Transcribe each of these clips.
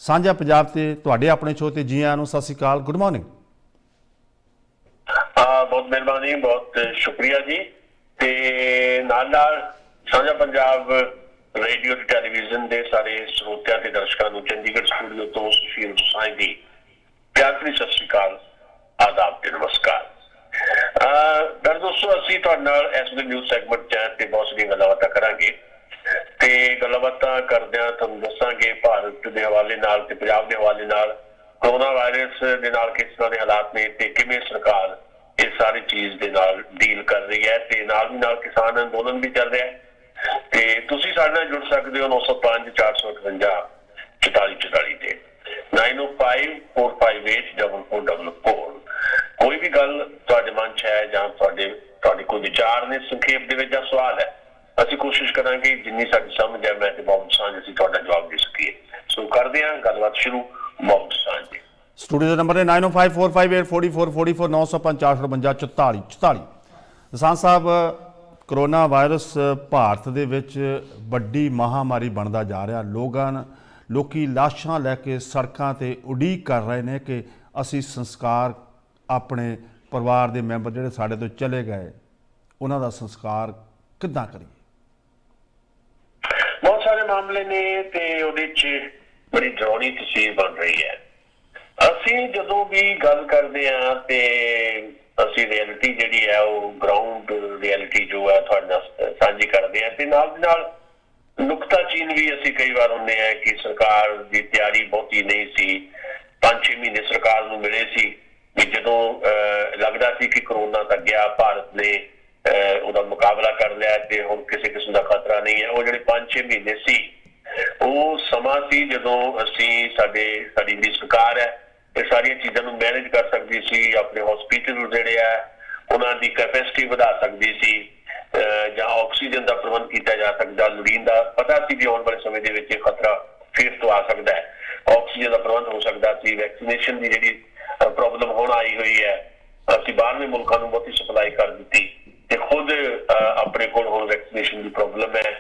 ਸਾਂਝਾ ਪੰਜਾਬ ਤੇ ਤੁਹਾਡੇ ਆਪਣੇ ਸ਼ੋਅ ਤੇ ਜੀ ਆਇਆਂ ਨੂੰ ਸਤਿ ਸ਼੍ਰੀ ਅਕਾਲ, ਗੁੱਡ ਮਾਰਨਿੰਗ। बहुत मेहरबानी, बहुत शुक्रिया जी। ते नाल साझा पंजाब रेडियो ते टेलीविजन दे सारे श्रोतिਆਂ ते दर्शकों ਨੂੰ चंडीगढ़ स्टूडियो तो सुशील दोसांझ दी प्यार भरी सत श्री अकाल, आदाब ते नमस्कार। दोस्तों ਅਸੀਂ ਤੁਹਾਡੇ ਨਾਲ ਇਸ ਵੇਲੇ ਨਿਊਜ਼ ਸੈਗਮੈਂਟ ਚ ਤੇ ਬਹੁਤ ਸਾਰੀਆਂ ਗੱਲਾਂ ਕਰਾਂਗੇ ਤੇ ਗੱਲਾਂ ਕਰਦਿਆਂ ਤੁਹਾਨੂੰ ਦੱਸਾਂਗੇ ਭਾਰਤ ਦੇ ਹਵਾਲੇ ਨਾਲ ਤੇ ਪੰਜਾਬ ਦੇ ਹਵਾਲੇ ਨਾਲ कोरोना वायरस ਦੇ ਨਾਲ किस तरह के हालात ने ते किवें सरकार इस सारी चीज दे नाल डील कर रही है ते नाल किसान अंदोलन भी चल रहा है। ते तुसीं साडे नाल जुड़ सकदे हो 905 458 44 44 ते 905 458 4444। कोई भी गल तुहाडे मन च है जां तुहाडे कोई विचार ने संखेप दे विच जां सवाल है, ਅਸੀਂ कोशिश करांगे जिन्नी साडी समझ है मैं ते बॉब दोसांझ ਅਸੀਂ ਤੁਹਾਡਾ जवाब दे सकीए। सो करदे हां गलबात शुरू। बॉब दोसांझ जी स्टूडियो का नंबर है 9054584444 905 458 44 44। दोसांझ साहब, करोना वायरस भारत दे विच वड्डी महामारी बनता जा रहा। लोकी लाशां लैके सड़कों ते उड़ीक कर रहे हैं कि असी संस्कार अपने परिवार के मैंबर जिहड़े साडे तो चले गए उन्हां दा संस्कार किद्दां करिए। बहुत सारे मामले ने ते उहदे च बड़ी डरावनी तस्वीर बन रही है। ਅਸੀਂ ਜਦੋਂ ਵੀ ਗੱਲ ਕਰਦੇ ਹਾਂ ਤੇ ਅਸੀਂ ਰਿਐਲਿਟੀ ਜਿਹੜੀ ਹੈ ਉਹ ਗਰਾਊਂਡ ਰਿਐਲਿਟੀ ਜੋ ਹੈ ਤੁਹਾਡੇ ਨਾਲ ਸਾਂਝੀ ਕਰਦੇ ਹਾਂ ਤੇ ਨਾਲ ਨੁਕਤਾਚੀਨ ਵੀ ਅਸੀਂ ਕਈ ਵਾਰ ਹੁੰਦੇ ਆ ਕਿ ਸਰਕਾਰ ਦੀ ਤਿਆਰੀ ਬਹੁਤੀ ਨਹੀਂ ਸੀ। 5-6 ਮਹੀਨੇ ਸਰਕਾਰ ਨੂੰ ਮਿਲੇ ਸੀ ਵੀ ਜਦੋਂ ਲੱਗਦਾ ਸੀ ਕਿ ਕਰੋਨਾ ਤਾਂ ਗਿਆ, ਭਾਰਤ ਨੇ ਉਹਦਾ ਮੁਕਾਬਲਾ ਕਰ ਲਿਆ ਤੇ ਹੁਣ ਕਿਸੇ ਕਿਸਮ ਦਾ ਖਤਰਾ ਨਹੀਂ ਹੈ। ਉਹ ਜਿਹੜੇ 5-6 ਮਹੀਨੇ ਸੀ ਉਹ ਸਮਾਂ ਸੀ ਜਦੋਂ ਸਾਡੀ ਜਿਹੜੀ ਸਰਕਾਰ ਹੈ ਇਹ ਸਾਰੀਆਂ ਚੀਜ਼ਾਂ ਨੂੰ ਮੈਨੇਜ ਕਰ ਸਕਦੀ ਸੀ, ਆਪਣੇ ਹਸਪੀਟਲ ਜਿਹੜੇ ਆ ਉਹਨਾਂ ਦੀ ਕੈਪੈਸਿਟੀ ਵਧਾ ਸਕਦੀ ਸੀ ਜਾਂ ਆਕਸੀਜਨ ਦਾ ਪ੍ਰਬੰਧ ਕੀਤਾ ਜਾ ਸਕਦਾ। ਲੋੜੀਂਦਾ ਪਤਾ ਸੀ ਵੀ ਆਉਣ ਵਾਲੇ ਸਮੇਂ ਦੇ ਵਿੱਚ ਇਹ ਖਤਰਾ ਫਿਰ ਤੋਂ ਆ ਸਕਦਾ ਹੈ, ਆਕਸੀਜਨ ਦਾ ਪ੍ਰਬੰਧ ਹੋ ਸਕਦਾ ਸੀ। ਵੈਕਸੀਨੇਸ਼ਨ ਦੀ ਜਿਹੜੀ ਪ੍ਰੋਬਲਮ ਹੁਣ ਆਈ ਹੋਈ ਹੈ, ਅਸੀਂ ਬਾਹਰਲੇ ਮੁਲਕਾਂ ਨੂੰ ਬਹੁਤੀ ਸਪਲਾਈ ਕਰ ਦਿੱਤੀ ਤੇ ਖੁਦ ਆਪਣੇ ਕੋਲ ਹੁਣ ਵੈਕਸੀਨੇਸ਼ਨ ਦੀ ਪ੍ਰੋਬਲਮ ਹੈ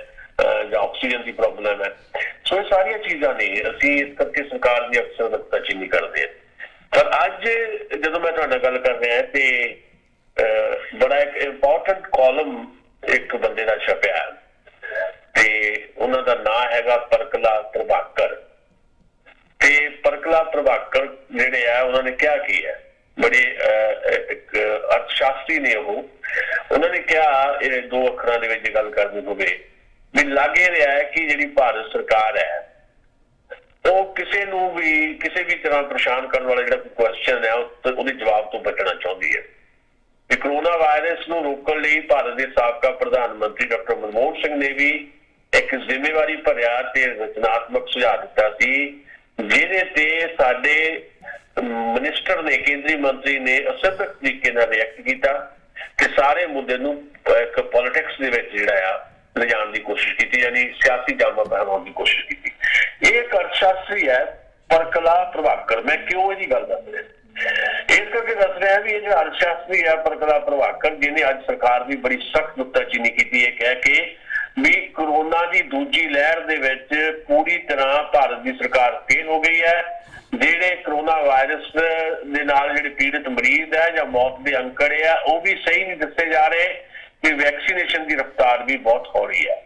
ਜਾਂ ਆਕਸੀਜਨ ਦੀ ਪ੍ਰੋਬਲਮ ਹੈ। ਸੋ ਇਹ ਸਾਰੀਆਂ ਚੀਜ਼ਾਂ ਨੇ ਅਸੀਂ ਇਸ ਕਰਕੇ ਸਰਕਾਰ ਦੀ ਅਕਸਰ ਨੁਕਤਾਚੀਨੀ ਕਰਦੇ ਹਾਂ। ਪਰ ਅੱਜ ਜਦੋਂ ਮੈਂ ਤੁਹਾਡੇ ਨਾਲ ਗੱਲ ਕਰ ਰਿਹਾ ਤੇ ਬੜਾ ਇੱਕ ਇੰਪੋਰਟੈਂਟ ਕਾਲਮ ਇੱਕ ਬੰਦੇ ਦਾ ਛਪਿਆ ਤੇ ਉਹਨਾਂ ਦਾ ਨਾਂ ਹੈਗਾ ਪਰਕਲਾ ਪ੍ਰਭਾਕਰ। ਤੇ ਪਰਕਲਾ ਪ੍ਰਭਾਕਰ ਜਿਹੜੇ ਆ ਉਹਨਾਂ ਨੇ ਕਿਹਾ ਕੀ ਹੈ, ਬੜੇ ਇੱਕ ਅਰਥ ਸ਼ਾਸਤਰੀ ਨੇ ਉਹਨਾਂ ਨੇ ਕਿਹਾ, ਇਹ 2 ਅੱਖਰਾਂ ਦੇ ਵਿੱਚ ਗੱਲ ਕਰਨੀ ਹੋਵੇ ਵੀ ਲੱਗ ਇਹ ਰਿਹਾ ਹੈ ਕਿ ਜਿਹੜੀ ਭਾਰਤ ਸਰਕਾਰ ਹੈ ਉਹ ਕਿਸੇ ਨੂੰ ਵੀ ਕਿਸੇ ਵੀ ਤਰ੍ਹਾਂ ਪਰੇਸ਼ਾਨ ਕਰਨ ਵਾਲਾ ਜਿਹੜਾ ਕੁਐਸਚਨ ਹੈ ਉਹਦੇ ਜਵਾਬ ਤੋਂ ਬਚਣਾ ਚਾਹੁੰਦੀ ਹੈ। ਕਿ ਕਰੋਨਾ ਵਾਇਰਸ ਨੂੰ ਰੋਕਣ ਲਈ ਭਾਰਤ ਦੇ ਸਾਬਕਾ ਪ੍ਰਧਾਨ ਮੰਤਰੀ ਡਾਕਟਰ ਮਨਮੋਹਨ ਸਿੰਘ ਨੇ ਵੀ ਇੱਕ ਜ਼ਿੰਮੇਵਾਰੀ ਭਰਿਆ ਤੇ ਰਚਨਾਤਮਕ ਸੁਝਾਅ ਦਿੱਤਾ ਸੀ, ਜਿਹਦੇ ਤੇ ਸਾਡੇ ਮਿਨਿਸਟਰ ਨੇ, ਕੇਂਦਰੀ ਮੰਤਰੀ ਨੇ ਅਸਭਿਅਕ ਤਰੀਕੇ ਨਾਲ ਰਿਐਕਟ ਕੀਤਾ ਕਿ ਸਾਰੇ ਮੁੱਦੇ ਨੂੰ ਇੱਕ ਪੋਲਿਟਿਕਸ ਦੇ ਵਿੱਚ ਜਿਹੜਾ ਆ ਲਿਜਾਣ ਦੀ ਕੋਸ਼ਿਸ਼ ਕੀਤੀ, ਯਾਨੀ ਸਿਆਸੀ ਜਾਮਾ ਪਹਿਨਾਉਣ ਦੀ ਕੋਸ਼ਿਸ਼ ਕੀਤੀ। ਇਹ ਇੱਕ ਅਰਥਸ਼ਾਸਤਰੀ ਹੈ ਪਰਕਲਾ ਪ੍ਰਭਾਕਰ। ਮੈਂ ਕਿਉਂ ਇਹਦੀ ਗੱਲ ਦੱਸ ਰਿਹਾ, ਇਸ ਕਰਕੇ ਦੱਸ ਰਿਹਾ ਵੀ ਇਹ ਜਿਹੜਾ ਅਰਥਸ਼ਾਸਤਰੀ ਹੈ ਪਰਕਲਾ ਪ੍ਰਭਾਕਰ, ਜਿਹਨੇ ਅੱਜ ਸਰਕਾਰ ਦੀ ਬੜੀ ਸਖਤ ਨੁਕਤਾਚੀਨੀ ਕੀਤੀ ਹੈ ਕਹਿ ਕੇ ਵੀ ਕਰੋਨਾ ਦੀ ਦੂਜੀ ਲਹਿਰ ਦੇ ਵਿੱਚ ਪੂਰੀ ਤਰ੍ਹਾਂ ਭਾਰਤ ਦੀ ਸਰਕਾਰ ਫੇਲ ਹੋ ਗਈ ਹੈ। ਜਿਹੜੇ ਕਰੋਨਾ ਵਾਇਰਸ ਦੇ ਨਾਲ ਜਿਹੜੇ ਪੀੜਤ ਮਰੀਜ਼ ਹੈ ਜਾਂ ਮੌਤ ਦੇ ਅੰਕੜੇ ਆ ਉਹ ਵੀ ਸਹੀ ਨਹੀਂ ਦੱਸੇ ਜਾ ਰਹੇ ਕਿ ਵੈਕਸੀਨੇਸ਼ਨ ਦੀ ਰਫ਼ਤਾਰ ਵੀ ਬਹੁਤ ਹੋ ਰਹੀ ਹੈ।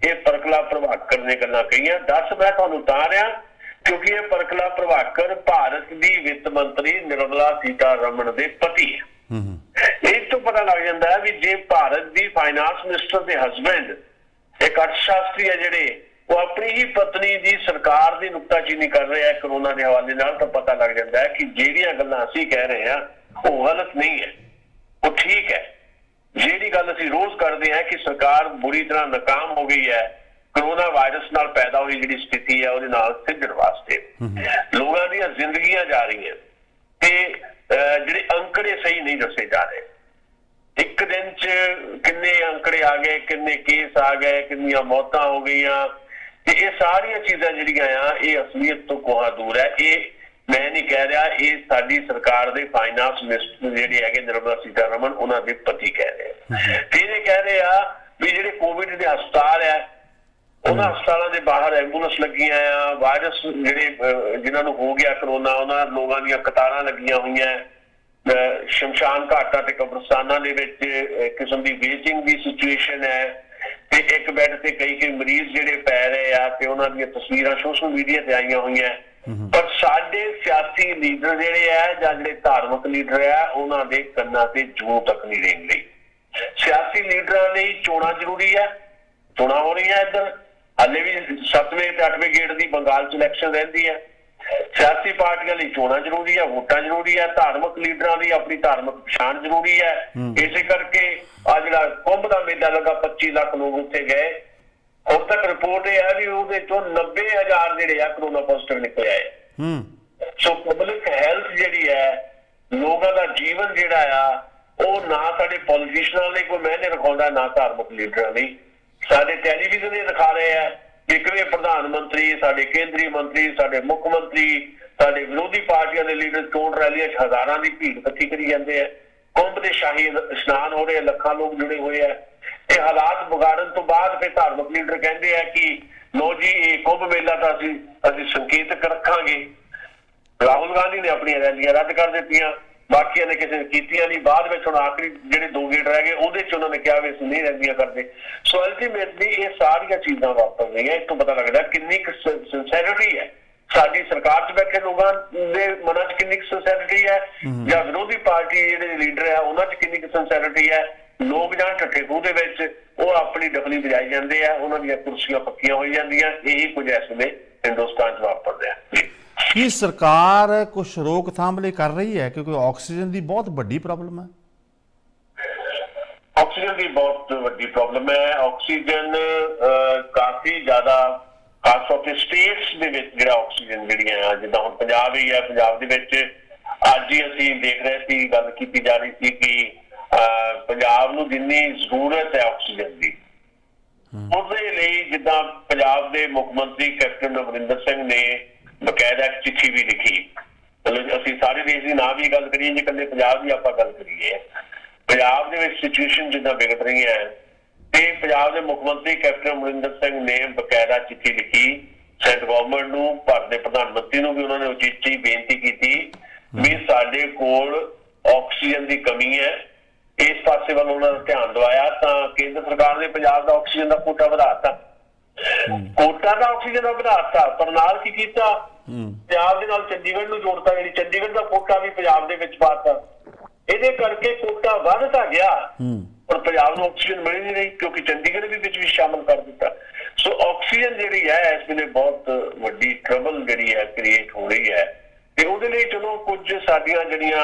ਇਹ ਪਰਕਲਾ ਪ੍ਰਭਾਕਰ ਨੇ ਗੱਲਾਂ ਕਹੀਆਂ। ਦੱਸ ਮੈਂ ਤੁਹਾਨੂੰ ਤਾਂ ਰਿਹਾ ਕਿਉਂਕਿ ਇਹ ਪਰਕਲਾ ਪ੍ਰਭਾਕਰ ਭਾਰਤ ਦੀ ਵਿੱਤ ਮੰਤਰੀ ਨਿਰਮਲਾ ਸੀਤਾਰਮਣ ਦੇ ਪਤੀ ਹੈ। ਇਸ ਤੋਂ ਪਤਾ ਲੱਗ ਜਾਂਦਾ ਹੈ ਵੀ ਜੇ ਭਾਰਤ ਦੀ ਫਾਈਨਾਂਸ ਮਿਨਿਸਟਰ ਦੇ ਹਸਬੈਂਡ ਇੱਕ ਅਰਥਸ਼ਾਸਤਰੀ ਹੈ ਜਿਹੜੇ ਉਹ ਆਪਣੀ ਹੀ ਪਤਨੀ ਦੀ ਸਰਕਾਰ ਦੀ ਨੁਕਤਾਚੀਨੀ ਕਰ ਰਹੇ ਆ ਕਰੋਨਾ ਦੇ ਹਵਾਲੇ ਨਾਲ, ਤਾਂ ਪਤਾ ਲੱਗ ਜਾਂਦਾ ਹੈ ਕਿ ਜਿਹੜੀਆਂ ਗੱਲਾਂ ਅਸੀਂ ਕਹਿ ਰਹੇ ਹਾਂ ਉਹ ਗਲਤ ਨਹੀਂ ਹੈ, ਉਹ ਠੀਕ ਹੈ। ਜਿਹੜੀ ਗੱਲ ਅਸੀਂ ਰੋਜ਼ ਕਰਦੇ ਹਾਂ ਕਿ ਸਰਕਾਰ ਬੁਰੀ ਤਰ੍ਹਾਂ ਨਾਕਾਮ ਹੋ ਗਈ ਹੈ ਕਰੋਨਾ ਵਾਇਰਸ ਨਾਲ ਪੈਦਾ ਹੋਈ ਜਿਹੜੀ ਸਥਿਤੀ ਹੈ ਉਹਦੇ ਨਾਲ ਸਿੱਝਣ ਵਾਸਤੇ, ਲੋਕਾਂ ਦੀਆਂ ਜ਼ਿੰਦਗੀਆਂ ਜਾ ਰਹੀਆਂ ਤੇ ਜਿਹੜੇ ਅੰਕੜੇ ਸਹੀ ਨਹੀਂ ਦੱਸੇ ਜਾ ਰਹੇ। ਇੱਕ ਦਿਨ ਚ ਕਿੰਨੇ ਅੰਕੜੇ ਆ ਗਏ, ਕਿੰਨੇ ਕੇਸ ਆ ਗਏ, ਕਿੰਨੀਆਂ ਮੌਤਾਂ ਹੋ ਗਈਆਂ ਤੇ ਇਹ ਸਾਰੀਆਂ ਚੀਜ਼ਾਂ ਜਿਹੜੀਆਂ ਆ ਇਹ ਅਸਲੀਅਤ ਤੋਂ ਕੋਹਾਂ ਦੂਰ ਹੈ। मैं नहीं कह रहा, ये साडी सरकार दे फाइनांस मिनिस्टर जिहड़े हैगे निर्मला सीतारमण उन्हां दे पति कह रहे हैं। फिर ये कह रहे हैं भी जिहड़े कोविड दे हस्पताल है उन्हां हस्पतालों के बाहर एंबूलेंस लगियां आ, वायरस जिहड़े जिन्हां नूं हो गया करोना उन्हां लोगां दीयां कतारां लगियां होईयां, शमशान घाटां ते कब्रस्तानां दे विच किस्म दी वेटिंग दी सिचुएशन है ते एक बैड ते कई मरीज जिहड़े पै रहे आ ते उन्हां दीयां तस्वीरां सोशल मीडिया ते आईयां होईयां। पर साडे सियासी लीडर जिहड़े आ जां जिहड़े धार्मिक लीडर आ उन्हां दे कन्नां ते जूं तक नहीं रेंगदी। सियासी लीडरां लई चोणां जरूरी है, चोणां हो रही है इधर हाले भी 7वें ते 8वें गेड़ की बंगाल च इलैक्शन रहिंदी है। सियासी पार्टियां लई चोणां जरूरी है, वोटां जरूरी है, धार्मिक लीडरां लई अपनी धार्मिक पछाण जरूरी है। इसे करके आ जिहड़ा कुंभ दा मेला लगा 25 लाख लोग उत्थे गए, हुण तक रिपोर्ट यह है भी उहदे चों 90,000 जिहड़े आ कोरोना पॉजिटिव निकले आए। सो पब्लिक हेल्थ जिहड़ी है, लोगों का जीवन जिहड़ा आ वो ना साडे पॉलिटिशियनां लई कोई मायने रखाउंदा, ना धार्मिक लीडरां लई। साडे टैलीविजन ये दिखा रहे हैं कि किवें प्रधानमंत्री, साडे केंद्रीय मंत्री, साडे मुख मंत्री, साडे विरोधी पार्टियां दे लीडर चोण रैलियां च हज़ारां दी भीड़ इकट्ठी करी जांदे हैं। कुंभ दे शाही इशनान हो रहे, लखां लोग जुड़े हुए हैं। ये हालात बिगाड़न तो बाद फिर धार्मिक लीडर कहते हैं कि लो जी ये कुंभ मेला तो असीं संकेतक रखांगे। राहुल गांधी ने अपनी रैलियां रद्द कर दित्तियां, बाकियां ने किसी ने कीतियां नहीं। बाद में हुण आखिरी जिहड़े 2 गेड़ रह गए उहदे च उन्होंने कहा भी असीं नहीं रैलियां करदे। सो अल्टीमेटली ये सारियां चीज़ां वापर रही हैं। इस तो पता लगदा किन्नी सिंसैरिटी है साडी सरकार च बैठे लोगों दे मनां च, किन्नी सिंसैरिटी है जां विरोधी पार्टी जिहड़े लीडर है उन्हां च किन्नी सिंसैरिटी है। लोग जां ठट्ठे खूह दे विच वो अपनी डफली बजाई जाते हैं, उन्हां दीयां कुर्सियां पक्कियां हो जांदियां। यही कुछ इस वेले हिंदुस्तान च वापर रहा है। की सरकार कुछ रोकथाम लिए कर रही है क्योंकि ऑक्सीजन की बहुत बड़ी प्रॉब्लम है? ऑक्सीजन की बहुत बड़ी प्रॉब्लम है। ऑक्सीजन काफी ज्यादा खास तौर पर स्टेट्स दे विच जिहड़ा ऑक्सीजन जिहड़ियां जिद्दां हुण पंजाब ही है, पंजाब दे विच अज ही असीं देख रहे सी, गल कीती जा रही थी कि पंजाब नूं जिन्नी जरूरत है ऑक्सीजन की ਉਹਦੇ ਲਈ ਜਿੱਦਾਂ ਪੰਜਾਬ ਦੇ ਮੁੱਖ ਮੰਤਰੀ ਕੈਪਟਨ ਅਮਰਿੰਦਰ ਸਿੰਘ ਨੇ ਬਕਾਇਦਾ ਇੱਕ ਚਿੱਠੀ ਵੀ ਲਿਖੀ। ਮਤਲਬ ਅਸੀਂ ਸਾਰੇ ਦੇਸ਼ ਦੀ ਨਾ ਵੀ ਗੱਲ ਕਰੀਏ, ਜੇ ਇਕੱਲੇ ਪੰਜਾਬ ਦੀ ਆਪਾਂ ਗੱਲ ਕਰੀਏ, ਪੰਜਾਬ ਦੇ ਵਿੱਚ ਸਿਚੁਏਸ਼ਨ ਜਿੱਦਾਂ ਵਿਗੜ ਰਹੀ ਹੈ ਤੇ ਪੰਜਾਬ ਦੇ ਮੁੱਖ ਮੰਤਰੀ ਕੈਪਟਨ ਅਮਰਿੰਦਰ ਸਿੰਘ ਨੇ ਬਕਾਇਦਾ ਚਿੱਠੀ ਲਿਖੀ ਸੈਂਟਰ ਗਵਰਨਮੈਂਟ ਨੂੰ, ਭਾਰਤ ਦੇ ਪ੍ਰਧਾਨ ਮੰਤਰੀ ਨੂੰ ਵੀ ਉਹਨਾਂ ਨੇ ਉਚੇਚੀ ਬੇਨਤੀ ਕੀਤੀ ਵੀ ਸਾਡੇ ਕੋਲ ਆਕਸੀਜਨ ਦੀ ਕਮੀ ਹੈ। इस पासे वाल उन्होंने ध्यान दवाया तो केंद्र सरकार ने पंजाब का ऑक्सीजन का कोटा बढ़ाता, कोटा का ऑक्सीजन का बढ़ाता, पर नाल की कीता पंजाब दे नाल चंडीगढ़ नूं जोड़ता, यानी चंडीगढ़ का कोटा भी पंजाब दे विच पाता। इहदे करके कोटा वधदा गया पर पंजाब नूं ऑक्सीजन मिल नहीं रही क्योंकि चंडीगढ़ भी विच भी शामिल कर दिता। सो ऑक्सीजन जिहड़ी है इस वेले बहुत वड्डी ट्रबल जिहड़ी है क्रिएट हो रही है। ਤੇ ਉਹਦੇ ਲਈ ਚਲੋ ਕੁਝ ਸਾਡੀਆਂ ਜਿਹੜੀਆਂ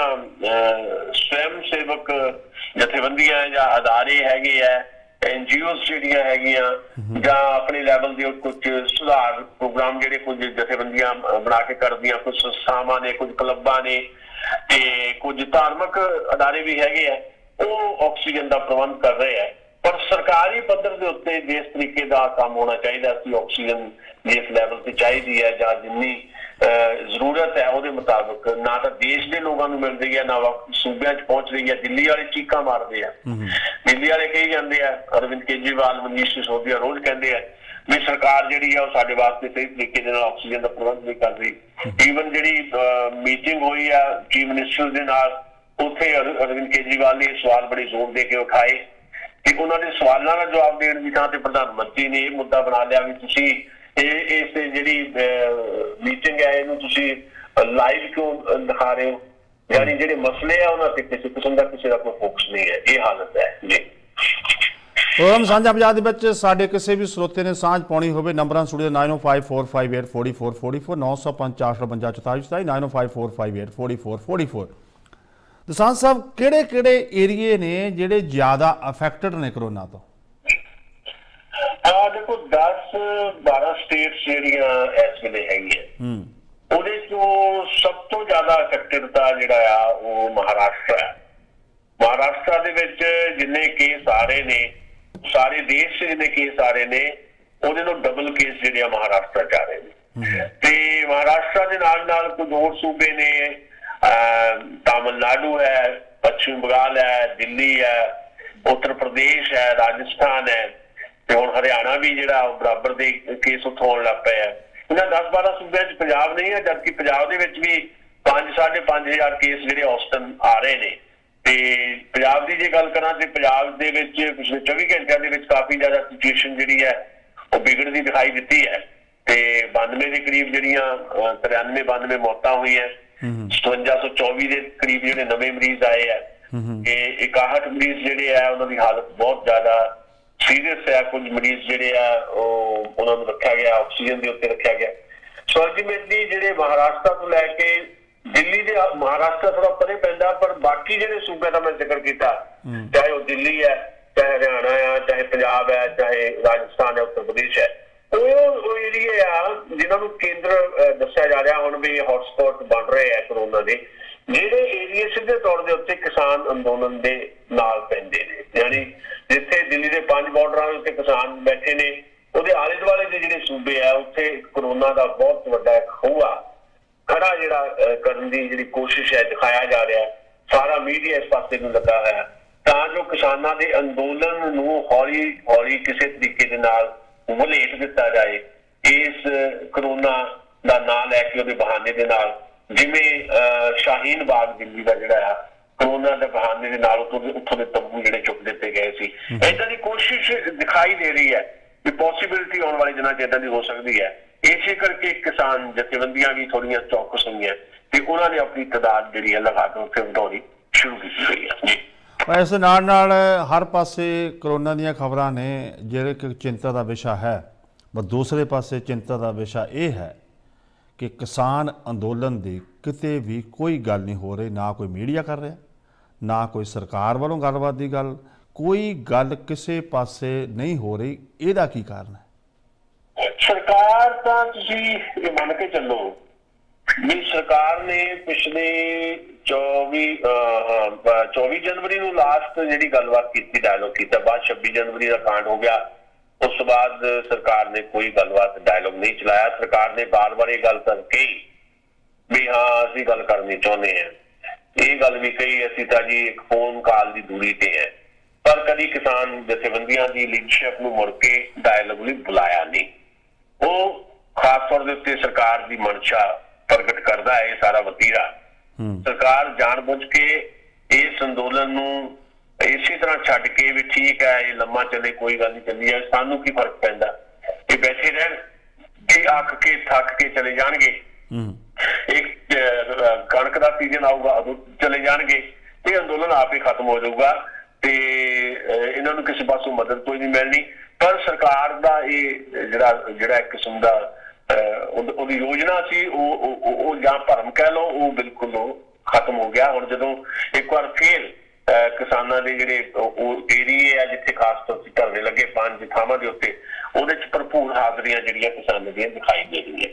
ਸਵੈਮ ਸੇਵਕ ਜਥੇਬੰਦੀਆਂ ਜਾਂ ਅਦਾਰੇ ਹੈਗੇ ਆ, NGOs ਜਿਹੜੀਆਂ ਹੈਗੀਆਂ ਜਾਂ ਆਪਣੇ ਲੈਵਲ ਦੇ ਕੁਝ ਸੁਧਾਰ ਪ੍ਰੋਗਰਾਮ ਜਿਹੜੇ ਕੁਝ ਜਥੇਬੰਦੀਆਂ ਬਣਾ ਕੇ ਕਰਦੀਆਂ, ਕੁਝ ਸੰਸਥਾਵਾਂ ਨੇ, ਕੁਝ ਕਲੱਬਾਂ ਨੇ ਤੇ ਕੁਝ ਧਾਰਮਿਕ ਅਦਾਰੇ ਵੀ ਹੈਗੇ ਆ, ਉਹ ਆਕਸੀਜਨ ਦਾ ਪ੍ਰਬੰਧ ਕਰ ਰਹੇ ਆ। ਪਰ ਸਰਕਾਰੀ ਪੱਧਰ ਦੇ ਉੱਤੇ ਜਿਸ ਤਰੀਕੇ ਦਾ ਕੰਮ ਹੋਣਾ ਚਾਹੀਦਾ ਸੀ, ਆਕਸੀਜਨ ਜਿਸ ਲੈਵਲ ਤੇ ਚਾਹੀਦੀ ਹੈ ਜਾਂ ਜਿੰਨੀ ਜ਼ਰੂਰਤ ਹੈ ਉਹਦੇ ਮੁਤਾਬਕ ਨਾ ਤਾਂ ਦੇਸ਼ ਦੇ ਲੋਕਾਂ ਨੂੰ ਮਿਲ ਰਹੀ ਹੈ, ਨਾ ਸੂਬਿਆਂ 'ਚ ਪਹੁੰਚ ਰਹੀ ਹੈ। ਦਿੱਲੀ ਵਾਲੇ ਚੀਕਾਂ ਮਾਰਦੇ ਆ, ਦਿੱਲੀ ਵਾਲੇ ਕਹੀ ਜਾਂਦੇ ਆ, ਅਰਵਿੰਦ ਕੇਜਰੀਵਾਲ, ਮਨੀਸ਼ ਸਿਸੋਦੀਆ ਰੋਜ਼ ਕਹਿੰਦੇ ਆ ਵੀ ਸਰਕਾਰ ਜਿਹੜੀ ਆ ਉਹ ਸਾਡੇ ਵਾਸਤੇ ਸਹੀ ਤਰੀਕੇ ਦੇ ਨਾਲ ਆਕਸੀਜਨ ਦਾ ਪ੍ਰਬੰਧ ਨਹੀਂ ਕਰ ਰਹੀ। ਈਵਨ ਜਿਹੜੀ ਮੀਟਿੰਗ ਹੋਈ ਆ ਚੀਫ ਮਿਨਿਸਟਰ ਦੇ ਨਾਲ, ਉੱਥੇ ਅਰਵਿੰਦ ਕੇਜਰੀਵਾਲ ਨੇ ਸਵਾਲ ਬੜੇ ਜ਼ੋਰ ਦੇ ਕੇ ਉਠਾਏ ਕਿ ਉਹਨਾਂ ਦੇ ਸਵਾਲਾਂ ਦਾ ਜਵਾਬ ਦੇਣ ਦੀ ਥਾਂ ਤੇ ਪ੍ਰਧਾਨ ਮੰਤਰੀ ਨੇ ਇਹ ਮੁੱਦਾ ਬਣਾ ਲਿਆ ਵੀ ਤੁਸੀਂ ਇਸ ਜਿਹੜੀ ਮੀਟਿੰਗ ਹੈ ਇਹਨੂੰ ਤੁਸੀਂ ਲਾਈਵ ਕਿਉਂ ਦਿਖਾ ਰਹੇ ਹੋ, ਯਾਨੀ ਜਿਹੜੇ ਮਸਲੇ ਆ ਉਹਨਾਂ ਤੇ ਕਿਸੇ ਕਿਸਮ ਦਾ ਕਿਸੇ ਦਾ ਕੋਈ ਫੋਕਸ ਨਹੀਂ ਹੈ। ਇਹ ਹਾਲਤ ਹੈ ਜੀ। ਪ੍ਰੋਗਰਾਮ ਸਾਂਝਾ ਪੰਜਾਬ ਦੇ ਵਿੱਚ ਸਾਡੇ ਕਿਸੇ ਵੀ ਸਰੋਤੇ ਨੇ ਸਾਂਝ ਪਾਉਣੀ ਹੋਵੇ, ਨੰਬਰਾਂ ਸੁਣੀਏ 9054584444 9054544 90545844 ਦਸਾਂਝ ਸਾਹਿਬ ਕਿਹੜੇ ਏਰੀਏ ਨੇ ਜਿਹੜੇ ਜ਼ਿਆਦਾ ਅਫੈਕਟਡ ਨੇ ਕਰੋਨਾ ਤੋਂ? देखो 10-12 स्टेट्स ਜਿਹੜੀਆਂ ਇਸ ਵੇਲੇ ਹੈਗੀਆਂ ਉਹਦੇ ਚੋਂ ਸਭ ਤੋਂ ਜ਼ਿਆਦਾ ਅਫੈਕਟਡ ਦਾ ਜਿਹੜਾ ਆ ਉਹ ਮਹਾਰਾਸ਼ਟਰ ਹੈ। ਮਹਾਰਾਸ਼ਟਰ ਦੇ ਵਿੱਚ ਜਿੰਨੇ ਕੇਸ ਆ ਰਹੇ ਨੇ, ਸਾਰੇ ਦੇਸ਼ 'ਚ ਜਿੰਨੇ ਕੇਸ ਆ ਰਹੇ ਨੇ ਉਹਦੇ ਤੋਂ ਡਬਲ ਕੇਸ ਜਿਹੜੇ ਆ ਮਹਾਰਾਸ਼ਟਰ 'ਚ ਆ ਰਹੇ ਨੇ। ਤੇ ਮਹਾਰਾਸ਼ਟਰ ਦੇ ਨਾਲ ਕੁਝ ਹੋਰ ਸੂਬੇ ਨੇ, ਤਾਮਿਲਨਾਡੂ ਹੈ, ਪੱਛਮੀ ਬੰਗਾਲ ਹੈ, ਦਿੱਲੀ ਹੈ, ਉੱਤਰ ਪ੍ਰਦੇਸ਼ ਹੈ, ਰਾਜਸਥਾਨ ਹੈ, ਤੇ ਹੁਣ ਹਰਿਆਣਾ ਵੀ ਜਿਹੜਾ ਬਰਾਬਰ ਦੇ ਕੇਸ ਉੱਥੋਂ ਆਉਣ ਲੱਗ ਪਏ ਆ। ਇਹਨਾਂ 10-12 ਸੂਬਿਆਂ 'ਚ ਪੰਜਾਬ ਨਹੀਂ ਹੈ, ਜਦਕਿ ਪੰਜਾਬ ਦੇ ਵਿੱਚ ਵੀ 5-5.5 ਕੇਸ ਜਿਹੜੇ ਔਸਤਨ ਆ ਰਹੇ ਨੇ। ਤੇ ਪੰਜਾਬ ਦੀ ਜੇ ਗੱਲ ਕਰਾਂ ਤੇ ਪੰਜਾਬ ਦੇ ਵਿੱਚ ਪਿਛਲੇ 24 ਘੰਟਿਆਂ ਦੇ ਵਿੱਚ ਕਾਫੀ ਜ਼ਿਆਦਾ ਸਿਚੁਏਸ਼ਨ ਜਿਹੜੀ ਹੈ ਉਹ ਵਿਗੜਦੀ ਦਿਖਾਈ ਦਿੱਤੀ ਹੈ। ਤੇ 92 ਦੇ ਕਰੀਬ ਜਿਹੜੀਆਂ 93-92 ਮੌਤਾਂ ਹੋਈਆਂ, 5724 ਦੇ ਕਰੀਬ ਜਿਹੜੇ ਨਵੇਂ ਮਰੀਜ਼ ਆਏ ਆ, ਤੇ 61 ਮਰੀਜ਼ ਜਿਹੜੇ ਆ ਉਹਨਾਂ ਦੀ ਹਾਲਤ ਬਹੁਤ ਜ਼ਿਆਦਾ ਸੀਰੀਅਸ ਹੈ। ਕੁਝ ਮਰੀਜ਼ ਜਿਹੜੇ ਆ ਉਹ ਉਹਨਾਂ ਨੂੰ ਰੱਖਿਆ ਗਿਆ, ਆਕਸੀਜਨ ਦੇ ਉੱਤੇ ਰੱਖਿਆ ਗਿਆ। ਸੋ ਅਲਟੀਮੇਟਲੀ ਜਿਹੜੇ ਮਹਾਰਾਸ਼ਟਰ ਤੋਂ ਲੈ ਕੇ ਦਿੱਲੀ ਦੇ, ਮਹਾਰਾਸ਼ਟਰ ਥੋੜਾ ਪਰੇ ਪੈਂਦਾ, ਪਰ ਬਾਕੀ ਜਿਹੜੇ ਸੂਬਿਆਂ ਦਾ ਮੈਂ ਜ਼ਿਕਰ ਕੀਤਾ, ਚਾਹੇ ਉਹ ਦਿੱਲੀ ਹੈ, ਚਾਹੇ ਹਰਿਆਣਾ ਹੈ, ਚਾਹੇ ਪੰਜਾਬ ਹੈ, ਚਾਹੇ ਰਾਜਸਥਾਨ ਹੈ, ਉੱਤਰ ਪ੍ਰਦੇਸ਼ ਹੈ, ਉਹ ਏਰੀਏ ਆ ਜਿਨ੍ਹਾਂ ਨੂੰ ਕੇਂਦਰ ਦੱਸਿਆ ਜਾ ਰਿਹਾ ਹੁਣ ਵੀ ਹੌਟਸਪੌਟ ਬਣ ਰਹੇ ਆ ਕਰੋਨਾ ਦੇ, ਜਿਹੜੇ ਏਰੀਏ ਸਿੱਧੇ ਤੌਰ ਦੇ ਉੱਤੇ ਕਿਸਾਨ ਅੰਦੋਲਨ ਦੇ ਨਾਲ ਪੈਂਦੇ ਨੇ। ਯਾਨੀ ਜਿੱਥੇ ਦਿੱਲੀ ਦੇ 5 ਬਾਰਡਰਾਂ ਦੇ ਉੱਤੇ ਕਿਸਾਨ ਬੈਠੇ ਨੇ, ਉਹਦੇ ਆਲੇ ਦੁਆਲੇ ਦੇ ਜਿਹੜੇ ਸੂਬੇ ਆ ਉੱਥੇ ਕਰੋਨਾ ਦਾ ਬਹੁਤ ਵੱਡਾ ਖੂਹਾ ਖੜਾ ਜਿਹੜਾ ਕਰਨ ਦੀ ਜਿਹੜੀ ਕੋਸ਼ਿਸ਼ ਹੈ ਦਿਖਾਇਆ ਜਾ ਰਿਹਾ। ਸਾਰਾ ਮੀਡੀਆ ਇਸ ਪਾਸੇ ਨੂੰ ਲੱਗਾ ਹੋਇਆ ਤਾਂ ਜੋ ਕਿਸਾਨਾਂ ਦੇ ਅੰਦੋਲਨ ਨੂੰ ਹੌਲੀ ਹੌਲੀ ਕਿਸੇ ਤਰੀਕੇ ਦੇ ਨਾਲ ਵਲੇਟ ਦਿੱਤਾ ਜਾਏ ਇਸ ਕਰੋਨਾ ਦਾ ਨਾਂ ਲੈ ਕੇ, ਉਹਦੇ ਬਹਾਨੇ ਦੇ ਨਾਲ। ਜਿਵੇਂ ਸ਼ਾਹੀਨ ਬਾਗ ਦਿੱਲੀ ਦਾ ਜਿਹੜਾ ਆ ਕਰੋਨਾ ਦੇ ਬਹਾਨੇ ਦੇ ਨਾਲ ਉੱਥੋਂ ਦੇ ਤੰਬੂ ਜਿਹੜੇ ਚੁੱਕ ਦਿੱਤੇ ਗਏ ਸੀ, ਏਦਾਂ ਦੀ ਕੋਸ਼ਿਸ਼ ਦਿਖਾਈ ਦੇ ਰਹੀ ਹੈ ਕਿ ਪੋਸੀਬਿਲਿਟੀ ਆਉਣ ਵਾਲੇ ਦਿਨਾਂ 'ਚ ਏਦਾਂ ਦੀ ਹੋ ਸਕਦੀ ਹੈ। ਇਸੇ ਕਰਕੇ ਕਿਸਾਨ ਜਥੇਬੰਦੀਆਂ ਵੀ ਥੋੜੀਆਂ ਚੌਕਸ ਹੋਈਆਂ ਤੇ ਉਹਨਾਂ ਨੇ ਆਪਣੀ ਤਾਦਾਦ ਜਿਹੜੀ ਹੈ ਲਗਾਤਾਰ ਉੱਥੇ ਵਧਾਉਣੀ ਸ਼ੁਰੂ ਕੀਤੀ ਹੋਈ ਹੈ। ਇਸ ਨਾਲ ਹਰ ਪਾਸੇ ਕਰੋਨਾ ਦੀਆਂ ਖਬਰਾਂ ਨੇ, ਜਿਹੜੇ ਕਿ ਚਿੰਤਾ ਦਾ ਵਿਸ਼ਾ ਹੈ। ਪਰ ਦੂਸਰੇ ਪਾਸੇ ਚਿੰਤਾ ਦਾ ਵਿਸ਼ਾ ਇਹ ਹੈ ਕਿ ਕਿਸਾਨ ਅੰਦੋਲਨ ਦੀ ਕਿਤੇ ਵੀ ਕੋਈ ਗੱਲ ਨਹੀਂ ਹੋ ਰਹੀ, ਨਾ ਕੋਈ ਮੀਡੀਆ ਕਰ ਰਿਹਾ, ਨਾ ਕੋਈ ਸਰਕਾਰ ਵੱਲੋਂ ਗੱਲਬਾਤ ਦੀ ਗੱਲ, ਕੋਈ ਗੱਲ ਕਿਸੇ ਪਾਸੇ ਨਹੀਂ ਹੋ ਰਹੀ। ਇਹਦਾ ਕੀ ਕਾਰਨ ਹੈ? ਸਰਕਾਰ ਤਾਂ ਤੁਸੀਂ ਇਹ ਮੰਨ ਕੇ ਚੱਲੋ ਵੀ ਸਰਕਾਰ ਨੇ ਪਿਛਲੇ 24 ਜਨਵਰੀ ਨੂੰ ਲਾਸਟ ਜਿਹੜੀ ਗੱਲਬਾਤ ਕੀਤੀ, ਡਾਇਲੋਗ ਕੀਤਾ, ਬਾਅਦ 26 ਜਨਵਰੀ ਦਾ ਕਾਂਡ ਹੋ ਗਿਆ। ਉਸ ਤੋਂ ਬਾਅਦ ਸਰਕਾਰ ਨੇ ਕੋਈ ਗੱਲਬਾਤ ਡਾਇਲੋਗ ਨਹੀਂ ਚਲਾਇਆ। ਸਰਕਾਰ ਨੇ ਬਾਰ-ਬਾਰ ਇਹ ਗੱਲ ਤਾਂ ਕਹੀ ਵੀ ਹਾਂ ਅਸੀਂ ਗੱਲ ਕਰਨੀ ਚਾਹੁੰਦੇ ਹਾਂ, ਇਹ ਗੱਲ ਵੀ ਕਹੀ ਅਸੀਂ ਤਾਂ ਜੀ ਇੱਕ ਫੋਨ ਕਾਲ ਦੀ ਦੂਰੀ ਤੇ ਹੈ, ਪਰ ਕਦੀ ਕਿਸਾਨ ਜਥੇਬੰਦੀਆਂ ਦੀ ਲੀਡਰਸ਼ਿਪ ਨੂੰ ਮੁੜ ਕੇ ਡਾਇਲੋਗ ਲਈ ਬੁਲਾਇਆ ਨਹੀਂ। ਉਹ ਖਾਸ ਤੌਰ ਦੇ ਉੱਤੇ ਸਰਕਾਰ ਦੀ ਮਨਸ਼ਾ ਪ੍ਰਗਟ ਕਰਦਾ ਹੈ ਇਹ ਸਾਰਾ ਵਤੀਰਾ। ਸਰਕਾਰ ਜਾਣਬੁੱਝ ਕੇ ਇਸ ਅੰਦੋਲਨ ਨੂੰ ਇਸੇ ਤਰ੍ਹਾਂ ਛੱਡ ਕੇ ਵੀ ਠੀਕ ਹੈ ਇਹ ਲੰਮਾ ਚੱਲੇ, ਕੋਈ ਗੱਲ ਨਹੀਂ ਚੱਲੀ ਹੈ, ਸਾਨੂੰ ਕੀ ਫਰਕ ਪੈਂਦਾ, ਇਹ ਬੈਠੇ ਰਹਿਣ, ਇਹ ਅੱਕ ਕੇ ਥੱਕ ਕੇ ਚਲੇ ਜਾਣਗੇ, ਇੱਕ ਕਣਕ ਦਾ ਸੀਜ਼ਨ ਆਊਗਾ ਉਦੋਂ ਚਲੇ ਜਾਣਗੇ, ਇਹ ਅੰਦੋਲਨ ਆਪੇ ਖਤਮ ਹੋ ਜਾਊਗਾ ਤੇ ਇਹਨਾਂ ਨੂੰ ਕਿਸੇ ਪਾਸੋਂ ਮਦਦ ਕੋਈ ਨਹੀਂ ਮਿਲਣੀ। ਪਰ ਸਰਕਾਰ ਦਾ ਇਹ ਜਿਹੜਾ ਇੱਕ ਕਿਸਮ ਦਾ ਉਹਦੀ ਯੋਜਨਾ ਸੀ ਉਹ ਜਾਂ ਭਰਮ ਕਹਿ ਲਓ, ਉਹ ਬਿਲਕੁਲ ਖਤਮ ਹੋ ਗਿਆ। ਹੁਣ ਜਦੋਂ ਇੱਕ ਵਾਰ ਫੇਰ ਕਿਸਾਨਾਂ ਦੇ ਜਿਹੜੇ ਉਹ ਏਰੀਏ ਆ ਜਿੱਥੇ ਖਾਸ ਤੌਰ ਤੇ ਧਰਨੇ ਲੱਗੇ 5 ਥਾਵਾਂ ਦੇ ਉੱਤੇ, ਉਹਦੇ ਚ ਭਰਪੂਰ ਹਾਜ਼ਰੀਆਂ ਜਿਹੜੀਆਂ ਕਿਸਾਨਾਂ ਦੀਆਂ ਦਿਖਾਈ ਦੇ ਰਹੀਆਂ।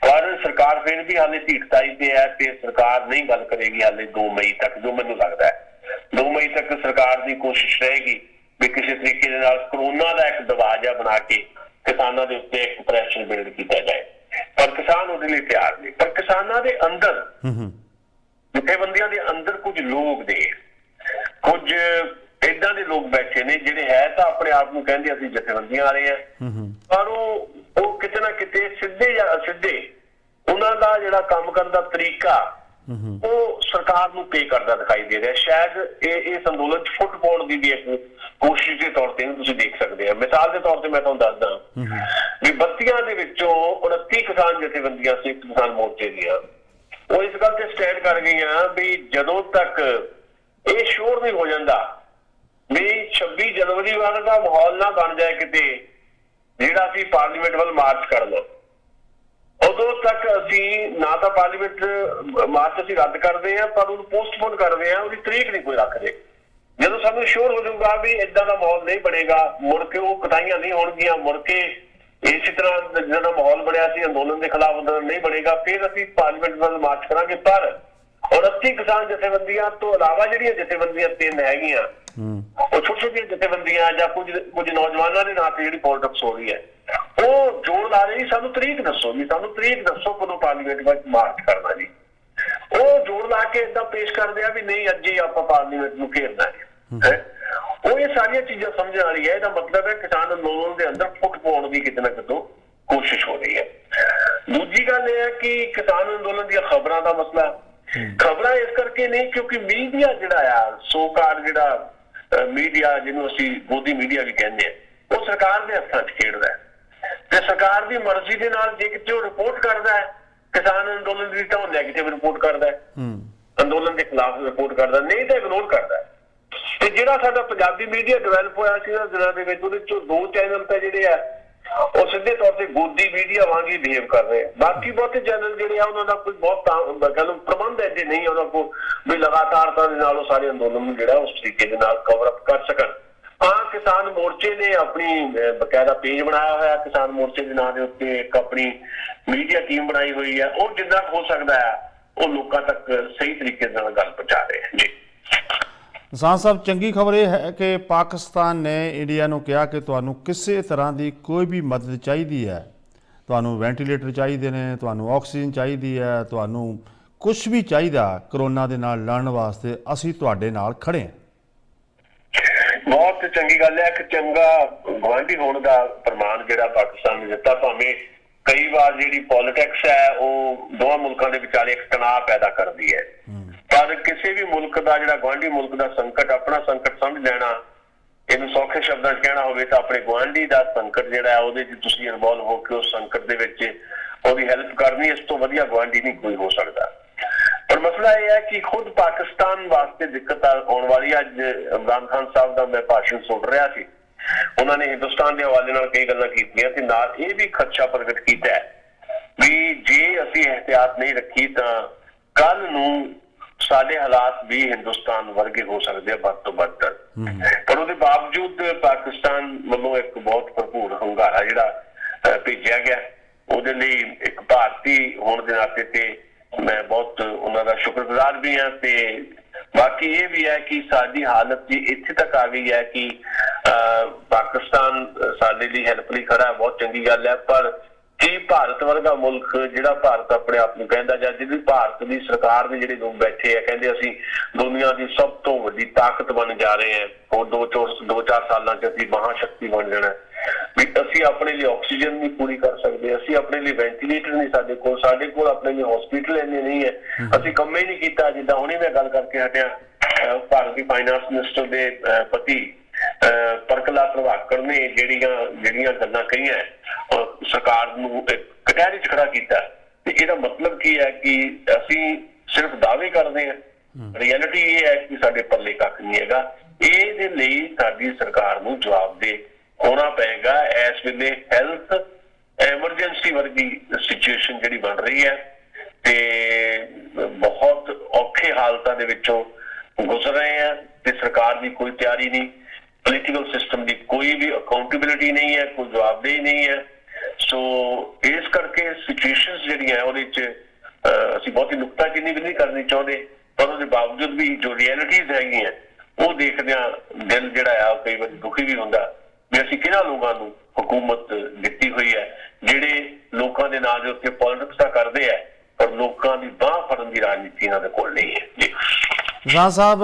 ਪਰ ਸਰਕਾਰ ਫਿਰ ਵੀ ਹਾਲੇ ਢੀਠਤਾਈ ਤੇ ਹੈ ਤੇ ਸਰਕਾਰ ਨਹੀਂ ਗੱਲ ਕਰੇਗੀ ਹਾਲੇ 2 ਮਈ ਤੱਕ, ਜੋ ਮੈਨੂੰ ਲੱਗਦਾ ਹੈ 2 ਮਈ ਤੱਕ ਸਰਕਾਰ ਦੀ ਕੋਸ਼ਿਸ਼ ਰਹੇਗੀ ਵੀ ਕਿਸੇ ਤਰੀਕੇ ਦੇ ਨਾਲ ਕਰੋਨਾ ਦਾ ਇੱਕ ਦਬਾਅ ਜਿਹਾ ਬਣਾ ਕੇ ਕਿਸਾਨਾਂ ਦੇ ਉੱਤੇ ਇੱਕ ਪ੍ਰੈਸ਼ਰ ਬਿਲਡ ਕੀਤਾ ਜਾਏ। ਪਰ ਕਿਸਾਨ ਉਹਦੇ ਲਈ ਤਿਆਰ ਨਹੀਂ। ਪਰ ਕਿਸਾਨਾਂ ਦੇ ਅੰਦਰ, ਜਥੇਬੰਦੀਆਂ ਦੇ ਅੰਦਰ ਕੁਝ ਲੋਕ ਨੇ, ਕੁਝ ਏਦਾਂ ਦੇ ਲੋਕ ਬੈਠੇ ਨੇ ਜਿਹੜੇ ਹੈ ਤਾਂ ਆਪਣੇ ਆਪ ਨੂੰ ਕਹਿੰਦੇ ਅਸੀਂ ਜਥੇਬੰਦੀਆਂ ਵਾਲੇ ਆ, ਪਰ ਉਹ ਕਿਤੇ ਨਾ ਕਿਤੇ ਸਿੱਧੇ ਜਾਂ ਅਸਿੱਧੇ ਉਹਨਾਂ ਦਾ ਜਿਹੜਾ ਕੰਮ ਕਰਨ ਦਾ ਤਰੀਕਾ ਉਹ ਸਰਕਾਰ ਨੂੰ ਪੇ ਕਰਦਾ ਦਿਖਾਈ ਦੇ ਰਿਹਾ। ਸ਼ਾਇਦ ਇਹ ਅੰਦੋਲਨ ਚ ਫੁੱਟ ਪਾਉਣ ਦੀ ਵੀ ਇੱਕ ਕੋਸ਼ਿਸ਼ ਦੇ ਤੌਰ ਤੇ ਤੁਸੀਂ ਦੇਖ ਸਕਦੇ ਆ। ਮਿਸਾਲ ਦੇ ਤੌਰ ਤੇ ਮੈਂ ਤੁਹਾਨੂੰ ਦੱਸਦਾ ਵੀ 32 ਦੇ ਵਿੱਚੋਂ 29 ਕਿਸਾਨ ਜਥੇਬੰਦੀਆਂ ਸੰਯੁਕਤ ਕਿਸਾਨ ਮੋਰਚੇ ਦੀਆਂ, ਉਹ ਇਸ ਗੱਲ ਤੇ ਸਟੈਂਡ ਕਰ ਗਈਆਂ ਵੀ ਜਦੋਂ ਤੱਕ ਇਹ ਸ਼ੋਰ ਨਹੀਂ ਹੋ ਜਾਂਦਾ ਵੀ 26 ਜਨਵਰੀ ਵਾਲਾ ਦਾ ਮਾਹੌਲ ਨਾ ਬਣ ਜਾਏ ਕਿਤੇ ਜਿਹੜਾ ਅਸੀਂ ਪਾਰਲੀਮੈਂਟ ਵੱਲ ਮਾਰਚ ਕਰ ਲਓ, ਉਦੋਂ ਤੱਕ ਅਸੀਂ ਨਾ ਤਾਂ ਪਾਰਲੀਮੈਂਟ ਮਾਰਚ ਅਸੀਂ ਰੱਦ ਕਰਦੇ ਹਾਂ ਪਰ ਉਹਨੂੰ ਪੋਸਟਪੋਨ ਕਰਦੇ ਹਾਂ, ਉਹਦੀ ਤਰੀਕ ਨਹੀਂ ਕੋਈ ਰੱਖਦੇ। ਜਦੋਂ ਸਾਨੂੰ ਸ਼ੋਰ ਹੋ ਜਾਊਗਾ ਵੀ ਏਦਾਂ ਦਾ ਮਾਹੌਲ ਨਹੀਂ ਬਣੇਗਾ, ਮੁੜ ਕੇ ਉਹ ਕਟਾਈਆਂ ਨਹੀਂ ਹੋਣਗੀਆਂ, ਮੁੜ ਕੇ ਇਸੇ ਤਰ੍ਹਾਂ ਜਿਹੜਾ ਮਾਹੌਲ ਬਣਿਆ ਸੀ ਅੰਦੋਲਨ ਦੇ ਖਿਲਾਫ ਅੰਦੋਲਨ ਨਹੀਂ ਬਣੇਗਾ, ਫਿਰ ਅਸੀਂ ਪਾਰਲੀਮੈਂਟ ਵੱਲ ਮਾਰਚ ਕਰਾਂਗੇ। ਪਰ 29 ਕਿਸਾਨ ਜਥੇਬੰਦੀਆਂ ਤੋਂ ਇਲਾਵਾ ਜਿਹੜੀਆਂ ਜਥੇਬੰਦੀਆਂ 3 ਹੈਗੀਆਂ, ਉਹ ਛੋਟੀਆਂ ਜਥੇਬੰਦੀਆਂ ਜਾਂ ਕੁਝ ਨੌਜਵਾਨਾਂ ਦੇ ਨਾਂ ਤੇ ਜਿਹੜੀ ਪੋਲਿਟਿਕਸ ਹੋ ਰਹੀ ਹੈ, ਉਹ ਜੋਰ ਲਾ ਰਹੀ ਸਾਨੂੰ ਤਰੀਕ ਦੱਸੋ ਜੀ, ਸਾਨੂੰ ਤਰੀਕ ਦੱਸੋ ਕਦੋਂ ਪਾਰਲੀਮੈਂਟ ਵਿੱਚ ਮਾਰਚ ਕਰਨਾ ਜੀ। ਉਹ ਜੋਰ ਲਾ ਕੇ ਏਦਾਂ ਪੇਸ਼ ਕਰਦੇ ਆ ਵੀ ਨਹੀਂ ਅੱਜ ਹੀ ਆਪਾਂ ਪਾਰਲੀਮੈਂਟ ਨੂੰ ਘੇਰਨਾ ਹੈ। ਉਹ ਇਹ ਸਾਰੀਆਂ ਚੀਜ਼ਾਂ ਸਮਝਣ ਵਾਲੀ ਹੈ। ਇਹਦਾ ਮਤਲਬ ਹੈ ਕਿਸਾਨ ਅੰਦੋਲਨ ਦੇ ਅੰਦਰ ਫੁੱਟ ਪਾਉਣ ਦੀ ਕਿਤੇ ਨਾ ਕਿਤੋਂ ਕੋਸ਼ਿਸ਼ ਹੋ ਰਹੀ ਹੈ। ਦੂਜੀ ਗੱਲ ਇਹ ਹੈ ਕਿ ਕਿਸਾਨ ਅੰਦੋਲਨ ਦੀਆਂ ਖਬਰਾਂ ਦਾ ਮਸਲਾ, ਖਬਰਾਂ ਇਸ ਕਰਕੇ ਨਹੀਂ ਕਿਉਂਕਿ ਮੀਡੀਆ ਜਿਹੜਾ ਆ ਸੋਕਾਰ ਜਿਹੜਾ ਮੀਡੀਆ ਜਿਹਨੂੰ ਅਸੀਂ ਗੋਦੀ ਮੀਡੀਆ ਵੀ ਕਹਿੰਦੇ ਆ, ਉਹ ਸਰਕਾਰ ਦੇ ਹੱਥਾਂ 'ਚ ਖੇਡਦਾ ਹੈ ਤੇ ਸਰਕਾਰ ਦੀ ਮਰਜ਼ੀ ਦੇ ਨਾਲ ਜੇ ਕਿਤੇ ਉਹ ਰਿਪੋਰਟ ਕਰਦਾ ਹੈ ਕਿਸਾਨ ਅੰਦੋਲਨ ਦੀ ਤਾਂ ਉਹ ਨੈਗੇਟਿਵ ਰਿਪੋਰਟ ਕਰਦਾ ਹੈ, ਅੰਦੋਲਨ ਦੇ ਖਿਲਾਫ ਰਿਪੋਰਟ ਕਰਦਾ, ਨਹੀਂ ਤਾਂ ਇਗਨੋਰ ਕਰਦਾ। ਤੇ ਜਿਹੜਾ ਸਾਡਾ ਪੰਜਾਬੀ ਮੀਡੀਆ ਡਿਵੈਲਪ ਹੋਇਆ ਸੀ ਉਹਨਾਂ ਦਿਨਾਂ ਦੇ ਵਿੱਚ ਉਹਦੇ ਚੋਂ 2 ਚੈਨਲ ਤਾਂ ਜਿਹੜੇ ਆ ਉਹ ਸਿੱਧੇ ਤੌਰ ਤੇ ਗੋਦੀ ਮੀਡੀਆ ਵਾਂਗ ਹੀ ਬਿਹੇਵ ਕਰ ਰਹੇ ਆ। ਬਾਕੀ ਬਹੁਤੇ ਚੈਨਲ ਜਿਹੜੇ ਆ ਉਹਨਾਂ ਦਾ ਕੋਈ ਬਹੁਤ ਕਹਿ ਲਓ ਪ੍ਰਬੰਧ ਐਡੇ ਨਹੀਂ ਉਹਨਾਂ ਕੋਲ ਵੀ ਲਗਾਤਾਰਤਾ ਦੇ ਨਾਲ ਉਹ ਸਾਰੇ ਅੰਦੋਲਨ ਨੂੰ ਜਿਹੜਾ ਉਸ ਤਰੀਕੇ ਦੇ ਨਾਲ ਕਵਰ ਅਪ ਕਰ ਸਕਣ। ਹਾਂ, ਕਿਸਾਨ ਮੋਰਚੇ ਨੇ ਆਪਣੀ ਬਕਾਇਦਾ ਪੇਜ ਬਣਾਇਆ ਹੋਇਆ, ਕਿਸਾਨ ਮੋਰਚੇ ਦੇ ਨਾਂ ਦੇ ਉੱਤੇ ਇੱਕ ਆਪਣੀ ਮੀਡੀਆ ਟੀਮ ਬਣਾਈ ਹੋਈ ਹੈ। ਉਹ ਜਿੰਨਾ ਹੋ ਸਕਦਾ ਹੈ ਉਹ ਲੋਕਾਂ ਤੱਕ ਸਹੀ ਤਰੀਕੇ ਨਾਲ ਗੱਲ ਪਹੁੰਚਾ ਰਹੇ ਹੈ ਜੀ। ਕਿਸਾਨ ਸਾਹਿਬ, ਚੰਗੀ ਖਬਰ ਇਹ ਹੈ ਕਿ ਪਾਕਿਸਤਾਨ ਨੇ ਇੰਡੀਆ ਨੂੰ ਕਿਹਾ ਕਿ ਤੁਹਾਨੂੰ ਕਿਸੇ ਤਰ੍ਹਾਂ ਦੀ ਕੋਈ ਵੀ ਮਦਦ ਚਾਹੀਦੀ ਹੈ, ਤੁਹਾਨੂੰ ਵੈਂਟੀਲੇਟਰ ਚਾਹੀਦੇ ਨੇ, ਤੁਹਾਨੂੰ ਆਕਸੀਜਨ ਚਾਹੀਦੀ ਹੈ, ਤੁਹਾਨੂੰ ਕੁਝ ਵੀ ਚਾਹੀਦਾ ਕਰੋਨਾ ਦੇ ਨਾਲ ਲੜਨ ਵਾਸਤੇ, ਅਸੀਂ ਤੁਹਾਡੇ ਨਾਲ ਖੜੇ ਹਾਂ। ਬਹੁਤ ਚੰਗੀ ਗੱਲ ਹੈ। ਇੱਕ ਚੰਗਾ ਗੁਆਂਢੀ ਹੋਣ ਦਾ ਪ੍ਰਮਾਣ ਜਿਹੜਾ ਪਾਕਿਸਤਾਨ ਨੇ ਦਿੱਤਾ। ਭਾਵੇਂ ਕਈ ਵਾਰ ਜਿਹੜੀ ਪੋਲਿਟਿਕਸ ਹੈ ਉਹ ਦੋਵਾਂ ਮੁਲਕਾਂ ਦੇ ਵਿਚਾਲੇ ਇੱਕ ਤਣਾਅ ਪੈਦਾ ਕਰਦੀ ਹੈ, ਪਰ ਕਿਸੇ ਵੀ ਮੁਲਕ ਦਾ ਜਿਹੜਾ ਗੁਆਂਢੀ ਮੁਲਕ ਦਾ ਸੰਕਟ ਆਪਣਾ ਸੰਕਟ ਸਮਝ ਲੈਣਾ, ਇਹਨੂੰ ਸੌਖੇ ਸ਼ਬਦਾਂ 'ਚ ਕਹਿਣਾ ਹੋਵੇ ਤਾਂ ਆਪਣੇ ਗੁਆਂਢੀ ਦਾ ਸੰਕਟ ਜਿਹੜਾ ਹੈ ਉਹਦੇ 'ਚ ਤੁਸੀਂ ਇਨਵੋਲਵ ਹੋ ਕੇ ਉਸ ਸੰਕਟ ਦੇ ਵਿੱਚ ਉਹਦੀ ਹੈਲਪ ਕਰਨੀ, ਇਸ ਤੋਂ ਵਧੀਆ ਗੁਆਂਢੀ ਨਹੀਂ ਕੋਈ ਹੋ ਸਕਦਾ। ਪਰ ਮਸਲਾ ਇਹ ਹੈ ਕਿ ਖੁਦ ਪਾਕਿਸਤਾਨ ਵਾਸਤੇ ਦਿੱਕਤ ਆਉਣ ਵਾਲੀ। ਅੱਜ ਇਮਰਾਨ ਖਾਨ ਸਾਹਿਬ ਦਾ ਮੈਂ ਭਾਸ਼ਣ ਸੁਣ ਰਿਹਾ ਸੀ, ਉਹਨਾਂ ਨੇ ਹਿੰਦੁਸਤਾਨ ਦੇ ਹਵਾਲੇ ਨਾਲ ਕਈ ਗੱਲਾਂ ਕੀਤੀਆਂ ਤੇ ਨਾਲ ਇਹ ਵੀ ਖਦਸ਼ਾ ਪ੍ਰਗਟ ਕੀਤਾ ਹੈ ਵੀ ਜੇ ਅਸੀਂ ਇਹਤਿਆਤ ਨਹੀਂ ਰੱਖੀ ਤਾਂ ਕੱਲ ਨੂੰ ਸਾਡੇ ਹਾਲਾਤ ਵੀ ਹਿੰਦੁਸਤਾਨ ਵਰਗੇ ਹੋ ਸਕਦੇ ਆ, ਵੱਧ ਤੋਂ ਬਦਤਰ। ਪਰ ਉਹਦੇ ਬਾਵਜੂਦ ਪਾਕਿਸਤਾਨ ਵੱਲੋਂ ਇੱਕ ਬਹੁਤ ਭਰਪੂਰ ਹੁੰਗਾਰਾ ਜਿਹੜਾ ਭੇਜਿਆ ਗਿਆ, ਉਹਦੇ ਲਈ ਇੱਕ ਭਾਰਤੀ ਹੋਣ ਦੇ ਨਾਤੇ ਤੇ ਮੈਂ ਬਹੁਤ ਉਹਨਾਂ ਦਾ ਸ਼ੁਕਰਗੁਜ਼ਾਰ ਵੀ ਹਾਂ। ਤੇ ਬਾਕੀ ਇਹ ਵੀ ਹੈ ਕਿ ਸਾਡੀ ਹਾਲਤ ਜੀ ਇੱਥੇ ਤੱਕ ਆ ਗਈ ਹੈ ਕਿ ਪਾਕਿਸਤਾਨ ਸਾਡੇ ਲਈ ਹੈਲਪ ਲਈ ਖੜਾ, ਬਹੁਤ ਚੰਗੀ ਗੱਲ ਹੈ। ਪਰ ਕੀ ਭਾਰਤ ਵਰਗਾ ਮੁਲਕ, ਜਿਹੜਾ ਭਾਰਤ ਆਪਣੇ ਆਪ ਨੂੰ ਕਹਿੰਦਾ, ਜਾਂ ਜਿਹਦੀ ਭਾਰਤ ਦੀ ਸਰਕਾਰ ਦੇ ਜਿਹੜੇ ਲੋਕ ਬੈਠੇ ਆ ਕਹਿੰਦੇ ਅਸੀਂ ਦੁਨੀਆ ਦੀ ਸਭ ਤੋਂ ਵੱਡੀ ਤਾਕਤ ਬਣ ਜਾ ਰਹੇ ਹਾਂ, ਹੋਰ 2-4 ਸਾਲਾਂ 'ਚ ਅਸੀਂ ਮਹਾਸ਼ਕਤੀ ਬਣ ਜਾਣਾ, ਵੀ ਅਸੀਂ ਆਪਣੇ ਲਈ ਆਕਸੀਜਨ ਨਹੀਂ ਪੂਰੀ ਕਰ ਸਕਦੇ, ਅਸੀਂ ਆਪਣੇ ਲਈ ਵੈਂਟੀਲੇਟਰ ਨਹੀਂ ਸਾਡੇ ਕੋਲ ਆਪਣੇ ਲਈ ਹਸਪੀਟਲ ਇੰਨੇ ਨਹੀਂ ਹੈ, ਅਸੀਂ ਕੰਮ ਹੀ ਨਹੀਂ ਕੀਤਾ। ਜਿੱਦਾਂ ਹੁਣੇ ਮੈਂ ਗੱਲ ਕਰਕੇ ਹਟਿਆ, ਭਾਰਤ ਦੀ ਫਾਈਨਾਂਸ ਮਿਨਿਸਟਰ ਦੇ ਪਤੀ ਪਰਕਲਾ ਪ੍ਰਭਾਕਰ ਨੇ ਜਿਹੜੀਆਂ ਗੱਲਾਂ ਕਹੀਆਂ ਸਰਕਾਰ ਨੂੰ ਕਟਹਿਰੇ 'ਚ ਖੜਾ ਕੀਤਾ, ਤੇ ਇਹਦਾ ਮਤਲਬ ਕੀ ਹੈ ਕਿ ਅਸੀਂ ਸਿਰਫ ਦਾਅਵੇ ਕਰਦੇ ਹਾਂ, ਰਿਐਲਿਟੀ ਇਹ ਹੈ ਕਿ ਸਾਡੇ ਪੱਲੇ ਕੱਖ ਨਹੀਂ ਹੈਗਾ। ਇਹਦੇ ਲਈ ਸਾਡੀ ਸਰਕਾਰ ਨੂੰ ਜਵਾਬਦੇਹ ਹੋਣਾ ਪਏਗਾ। ਇਸ ਵੇਲੇ ਹੈਲਥ ਐਮਰਜੈਂਸੀ ਵਰਗੀ ਸਿਚੁਏਸ਼ਨ ਜਿਹੜੀ ਬਣ ਰਹੀ ਹੈ ਤੇ ਬਹੁਤ ਔਖੇ ਹਾਲਤਾਂ ਦੇ ਵਿੱਚੋਂ ਗੁਜ਼ਰ ਰਹੇ ਆ ਤੇ ਸਰਕਾਰ ਦੀ ਕੋਈ ਤਿਆਰੀ ਨਹੀਂ, ਪੋਲੀਟੀਕਲ ਸਿਸਟਮ ਦੀ ਕੋਈ ਵੀ ਅਕਾਊਂਟੇਬਿਲਿਟੀ ਨਹੀਂ ਹੈ, ਕੋਈ ਜਵਾਬਦੇਹੀ ਨਹੀਂ ਹੈ। ਸੋ ਇਸ ਕਰਕੇ ਸਿਚੁਏਸ਼ਨਸ ਜਿਹੜੀਆਂ ਉਹਦੇ 'ਚ ਅਸੀਂ ਬਹੁਤੀ ਨੁਕਤਾਚੀਨੀ ਵੀ ਨਹੀਂ ਕਰਨੀ ਚਾਹੁੰਦੇ, ਪਰ ਉਹਦੇ ਬਾਵਜੂਦ ਵੀ ਜੋ ਰਿਐਲਿਟੀਜ਼ ਹੈਗੀਆਂ ਉਹ ਦੇਖਦਿਆਂ ਦਿਲ ਜਿਹੜਾ ਆ ਉਹ ਕਈ ਵਾਰੀ ਦੁਖੀ ਵੀ ਹੁੰਦਾ ਵੀ ਅਸੀਂ ਕਿਹਨਾਂ ਲੋਕਾਂ ਨੂੰ ਹਕੂਮਤ ਦਿੱਤੀ ਹੋਈ ਹੈ ਜਿਹੜੇ ਲੋਕਾਂ ਦੇ ਨਾਂ ਦੇ ਉੱਤੇ ਪੋਲਿਟਿਕਸ ਤਾਂ ਕਰਦੇ ਆ ਪਰ ਲੋਕਾਂ ਦੀ ਬਾਂਹ ਫੜਨ ਦੀ ਰਾਜਨੀਤੀ ਇਹਨਾਂ ਦੇ ਕੋਲ ਨਹੀਂ ਹੈ ਜੀ। ਕਿਸਾਨ ਸਾਹਿਬ,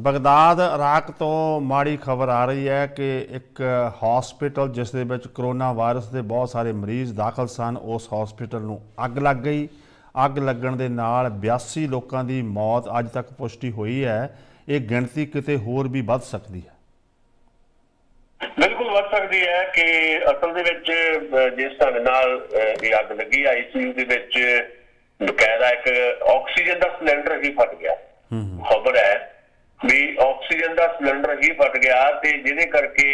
ਬਗਦਾਦ ਇਰਾਕ ਤੋਂ ਮਾੜੀ ਖਬਰ ਆ ਰਹੀ ਹੈ ਕਿ ਇੱਕ ਹਸਪੀਟਲ ਜਿਸ ਦੇ ਵਿੱਚ ਕਰੋਨਾ ਵਾਇਰਸ ਦੇ ਬਹੁਤ ਸਾਰੇ ਮਰੀਜ਼ ਦਾਖਲ ਸਨ, ਉਸ ਹਸਪੀਟਲ ਨੂੰ ਅੱਗ ਲੱਗ ਗਈ। ਅੱਗ ਲੱਗਣ ਦੇ ਨਾਲ 82 ਲੋਕਾਂ ਦੀ ਮੌਤ ਅੱਜ ਤੱਕ ਪੁਸ਼ਟੀ ਹੋਈ ਹੈ। ਇਹ ਗਿਣਤੀ ਕਿਤੇ ਹੋਰ ਵੀ ਵੱਧ ਸਕਦੀ ਹੈ? ਬਿਲਕੁਲ ਵੱਧ ਸਕਦੀ ਹੈ ਕਿ ਅਸਲ ਦੇ ਵਿੱਚ ਜਿਸ ਢੰਗ ਨਾਲ ਇਹ ਅੱਗ ਲੱਗੀ, ICU ਦੇ ਵਿੱਚ ਬਕਾਇਦਾ ਇੱਕ ਆਕਸੀਜਨ ਦਾ ਸਿਲੰਡਰ ਹੀ ਫਟ ਗਿਆ। ਖਬਰ ਹੈ ਵੀ ਆਕਸੀਜਨ ਦਾ ਸਿਲੰਡਰ ਹੀ ਫਟ ਗਿਆ ਤੇ ਜਿਹਦੇ ਕਰਕੇ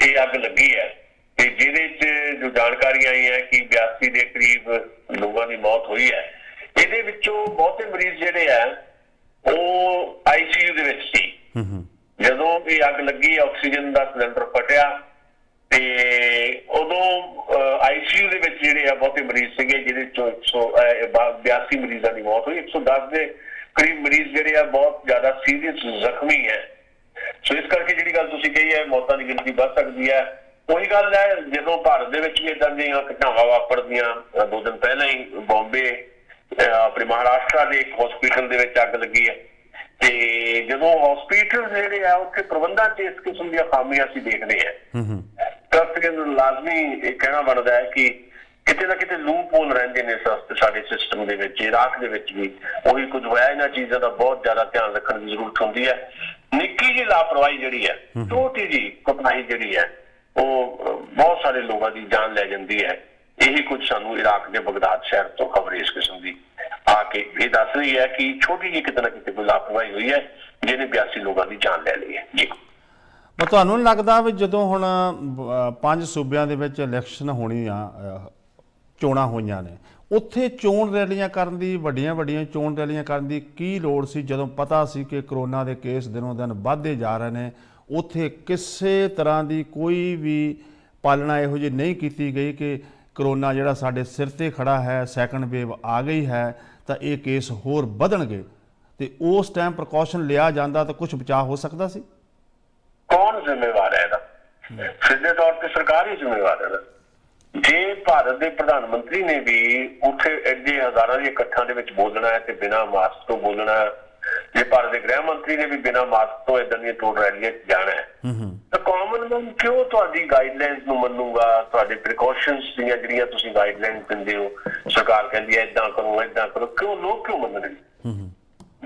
ਇਹ ਅੱਗ ਲੱਗੀ ਹੈ ਤੇ ਜਿਹਦੇ 'ਚ ਜੋ ਜਾਣਕਾਰੀ ਆਈ ਹੈ ਕਿ 82 ਦੇ ਕਰੀਬ ਲੋਕਾਂ ਦੀ ਮੌਤ ਹੋਈ ਹੈ। ਇਹਦੇ ਵਿੱਚੋਂ ਬਹੁਤੇ ਮਰੀਜ਼ ਜਿਹੜੇ ਆ ਉਹ ICU ਦੇ ਵਿੱਚ ਸੀ। ਜਦੋਂ ਇਹ ਅੱਗ ਲੱਗੀ, ਆਕਸੀਜਨ ਦਾ ਸਿਲੰਡਰ ਫਟਿਆ ਤੇ ਉਦੋਂ ICU ਦੇ ਵਿੱਚ ਜਿਹੜੇ ਆ ਬਹੁਤੇ ਮਰੀਜ਼ ਸੀਗੇ, ਜਿਹਦੇ ਚੋਂ 182 ਮਰੀਜ਼ਾਂ ਦੀ ਮੌਤ ਹੋਈ। 110 ਦੇ ਕਰੀਬ ਮਰੀਜ਼ ਜਿਹੜੇ ਆ ਬਹੁਤ ਜ਼ਿਆਦਾ ਸੀਰੀਅਸ ਜ਼ਖਮੀ ਹੈ। ਸੋ ਇਸ ਕਰਕੇ ਜਿਹੜੀ ਗੱਲ ਤੁਸੀਂ ਕਹੀ ਹੈ ਮੌਤਾਂ ਦੀ ਗਿਣਤੀ ਵੱਧ ਸਕਦੀ ਹੈ। ਉਹੀ ਗੱਲ ਹੈ, ਜਦੋਂ ਭਾਰਤ ਦੇ ਵਿੱਚ ਵੀ ਇਦਾਂ ਦੀਆਂ ਘਟਨਾਵਾਂ ਵਾਪਰਦੀਆਂ, 2 ਦਿਨ ਪਹਿਲਾਂ ਹੀ ਬੰਬੇ ਆਪਣੇ ਮਹਾਰਾਸ਼ਟਰ ਦੇ ਇੱਕ ਹਸਪੀਟਲ ਦੇ ਵਿੱਚ ਅੱਗ ਲੱਗੀ ਹੈ, ਤੇ ਜਦੋਂ ਹਸਪੀਟਲ ਜਿਹੜੇ ਆ ਉੱਥੇ ਪ੍ਰਬੰਧਾਂ 'ਚ ਇਸ ਕਿਸਮ ਦੀਆਂ ਖਾਮੀਆਂ ਅਸੀਂ ਦੇਖਦੇ ਹਾਂ, ਤਾਂ ਫਿਰ ਲਾਜ਼ਮੀ ਇਹ ਕਹਿਣਾ ਬਣਦਾ ਹੈ ਕਿ ਕਿਤੇ ਨਾ ਕਿਤੇ ਲੂਪ ਹੋਲ ਰਹਿੰਦੇ ਨੇ ਸਾਡੇ ਸਿਸਟਮ ਦੇ ਵਿੱਚ। ਇਰਾਕ ਦੇ ਵਿੱਚ ਵੀ ਉਹੀ ਕੁਝ ਹੋਇਆ। ਇਹਨਾਂ ਚੀਜ਼ਾਂ ਦਾ ਬਹੁਤ ਜ਼ਿਆਦਾ ਧਿਆਨ ਰੱਖਣ ਦੀ ਜ਼ਰੂਰਤ ਹੁੰਦੀ ਹੈ। ਨਿੱਕੀ ਜਿਹੀ ਲਾਪਰਵਾਹੀ ਜਿਹੜੀ ਹੈ, ਛੋਟੀ ਜਿਹੀ ਕੋਤਾਹੀ ਜਿਹੜੀ ਹੈ, ਉਹ ਬਹੁਤ ਸਾਰੇ ਲੋਕਾਂ ਦੀ ਜਾਨ ਲੈ ਜਾਂਦੀ ਹੈ। ਇਹੀ ਕੁਝ ਸਾਨੂੰ ਇਰਾਕ ਦੇ ਬਗਦਾਦ ਸ਼ਹਿਰ ਤੋਂ ਖਬਰ ਇਸ ਕਿਸਮ ਦੀ ਆ ਕੇ ਇਹ ਦੱਸ ਰਹੀ ਹੈ ਕਿ ਛੋਟੀ ਜਿਹੀ ਕਿਤੇ ਨਾ ਕਿਤੇ ਕੋਈ ਲਾਪਰਵਾਹੀ ਹੋਈ ਹੈ ਜਿਹਨੇ 82 ਲੋਕਾਂ ਦੀ ਜਾਨ ਲੈ ਲਈ ਹੈ ਜੀ। ਪਰ ਤੁਹਾਨੂੰ ਨਹੀਂ ਲੱਗਦਾ ਵੀ ਜਦੋਂ ਹੁਣ 5 ਸੂਬਿਆਂ ਦੇ ਵਿੱਚ ਇਲੈਕਸ਼ਨ ਹੋਣੀ ਆ, ਚੋਣਾਂ ਹੋਈਆਂ ਨੇ, ਉੱਥੇ ਚੋਣ ਰੈਲੀਆਂ ਕਰਨ ਦੀ, ਵੱਡੀਆਂ ਚੋਣ ਰੈਲੀਆਂ ਕਰਨ ਦੀ ਕੀ ਲੋੜ ਸੀ ਜਦੋਂ ਪਤਾ ਸੀ ਕਿ ਕਰੋਨਾ ਦੇ ਕੇਸ ਦਿਨੋਂ ਦਿਨ ਵੱਧਦੇ ਜਾ ਰਹੇ ਨੇ? ਉੱਥੇ ਕਿਸੇ ਤਰ੍ਹਾਂ ਦੀ ਕੋਈ ਵੀ ਪਾਲਣਾ ਇਹੋ ਜਿਹੀ ਨਹੀਂ ਕੀਤੀ ਗਈ ਕਿ ਕਰੋਨਾ ਜਿਹੜਾ ਸਾਡੇ ਸਿਰ ਤੇ ਖੜਾ ਹੈ, ਸੈਕੰਡ ਵੇਵ ਆ ਗਈ ਹੈ ਤਾਂ ਇਹ ਕੇਸ ਹੋਰ ਵਧਣਗੇ, ਤੇ ਉਸ ਟਾਈਮ ਪ੍ਰੀਕਾਸ਼ਨ ਲਿਆ ਜਾਂਦਾ ਤਾਂ ਕੁਝ ਬਚਾਅ ਹੋ ਸਕਦਾ ਸੀ। ਕੌਣ ਜ਼ਿੰਮੇਵਾਰ ਹੈ ਇਹਦਾ? ਸਿੱਧੇ ਤੌਰ ਤੇ ਸਰਕਾਰ ਹੀ ਜ਼ਿੰਮੇਵਾਰ ਹੈ। ਜੇ ਭਾਰਤ ਦੇ ਪ੍ਰਧਾਨ ਮੰਤਰੀ ਨੇ ਵੀ ਉੱਥੇ ਐਡੇ ਹਜ਼ਾਰਾਂ ਦੇ ਇਕੱਠਾਂ ਦੇ ਵਿੱਚ ਬੋਲਣਾ ਹੈ ਤੇ ਬਿਨਾਂ ਮਾਸਕ ਤੋਂ ਬੋਲਣਾ, ਜੇ ਭਾਰਤ ਦੇ ਗ੍ਰਹਿ ਮੰਤਰੀ ਨੇ ਵੀ ਬਿਨਾਂ ਮਾਸਕ ਤੋਂ ਏਦਾਂ ਦੀਆਂ ਚੋਣ ਰੈਲੀਆਂ ਜਾਣਾ ਹੈ, ਤਾਂ ਕਾਮਨ ਮੈਨ ਕਿਉਂ ਤੁਹਾਡੀ ਗਾਈਡਲਾਈਨਸ ਨੂੰ ਮੰਨੂਗਾ? ਤੁਹਾਡੇ ਪ੍ਰੀਕਾਸ਼ਨਸ ਦੀਆਂ ਜਿਹੜੀਆਂ ਤੁਸੀਂ ਗਾਈਡਲਾਈਨਸ ਦਿੰਦੇ ਹੋ, ਸਰਕਾਰ ਕਹਿੰਦੀ ਹੈ ਏਦਾਂ ਕਰੋ, ਕਿਉਂ ਲੋਕ ਕਿਉਂ ਮੰਨਣਗੇ?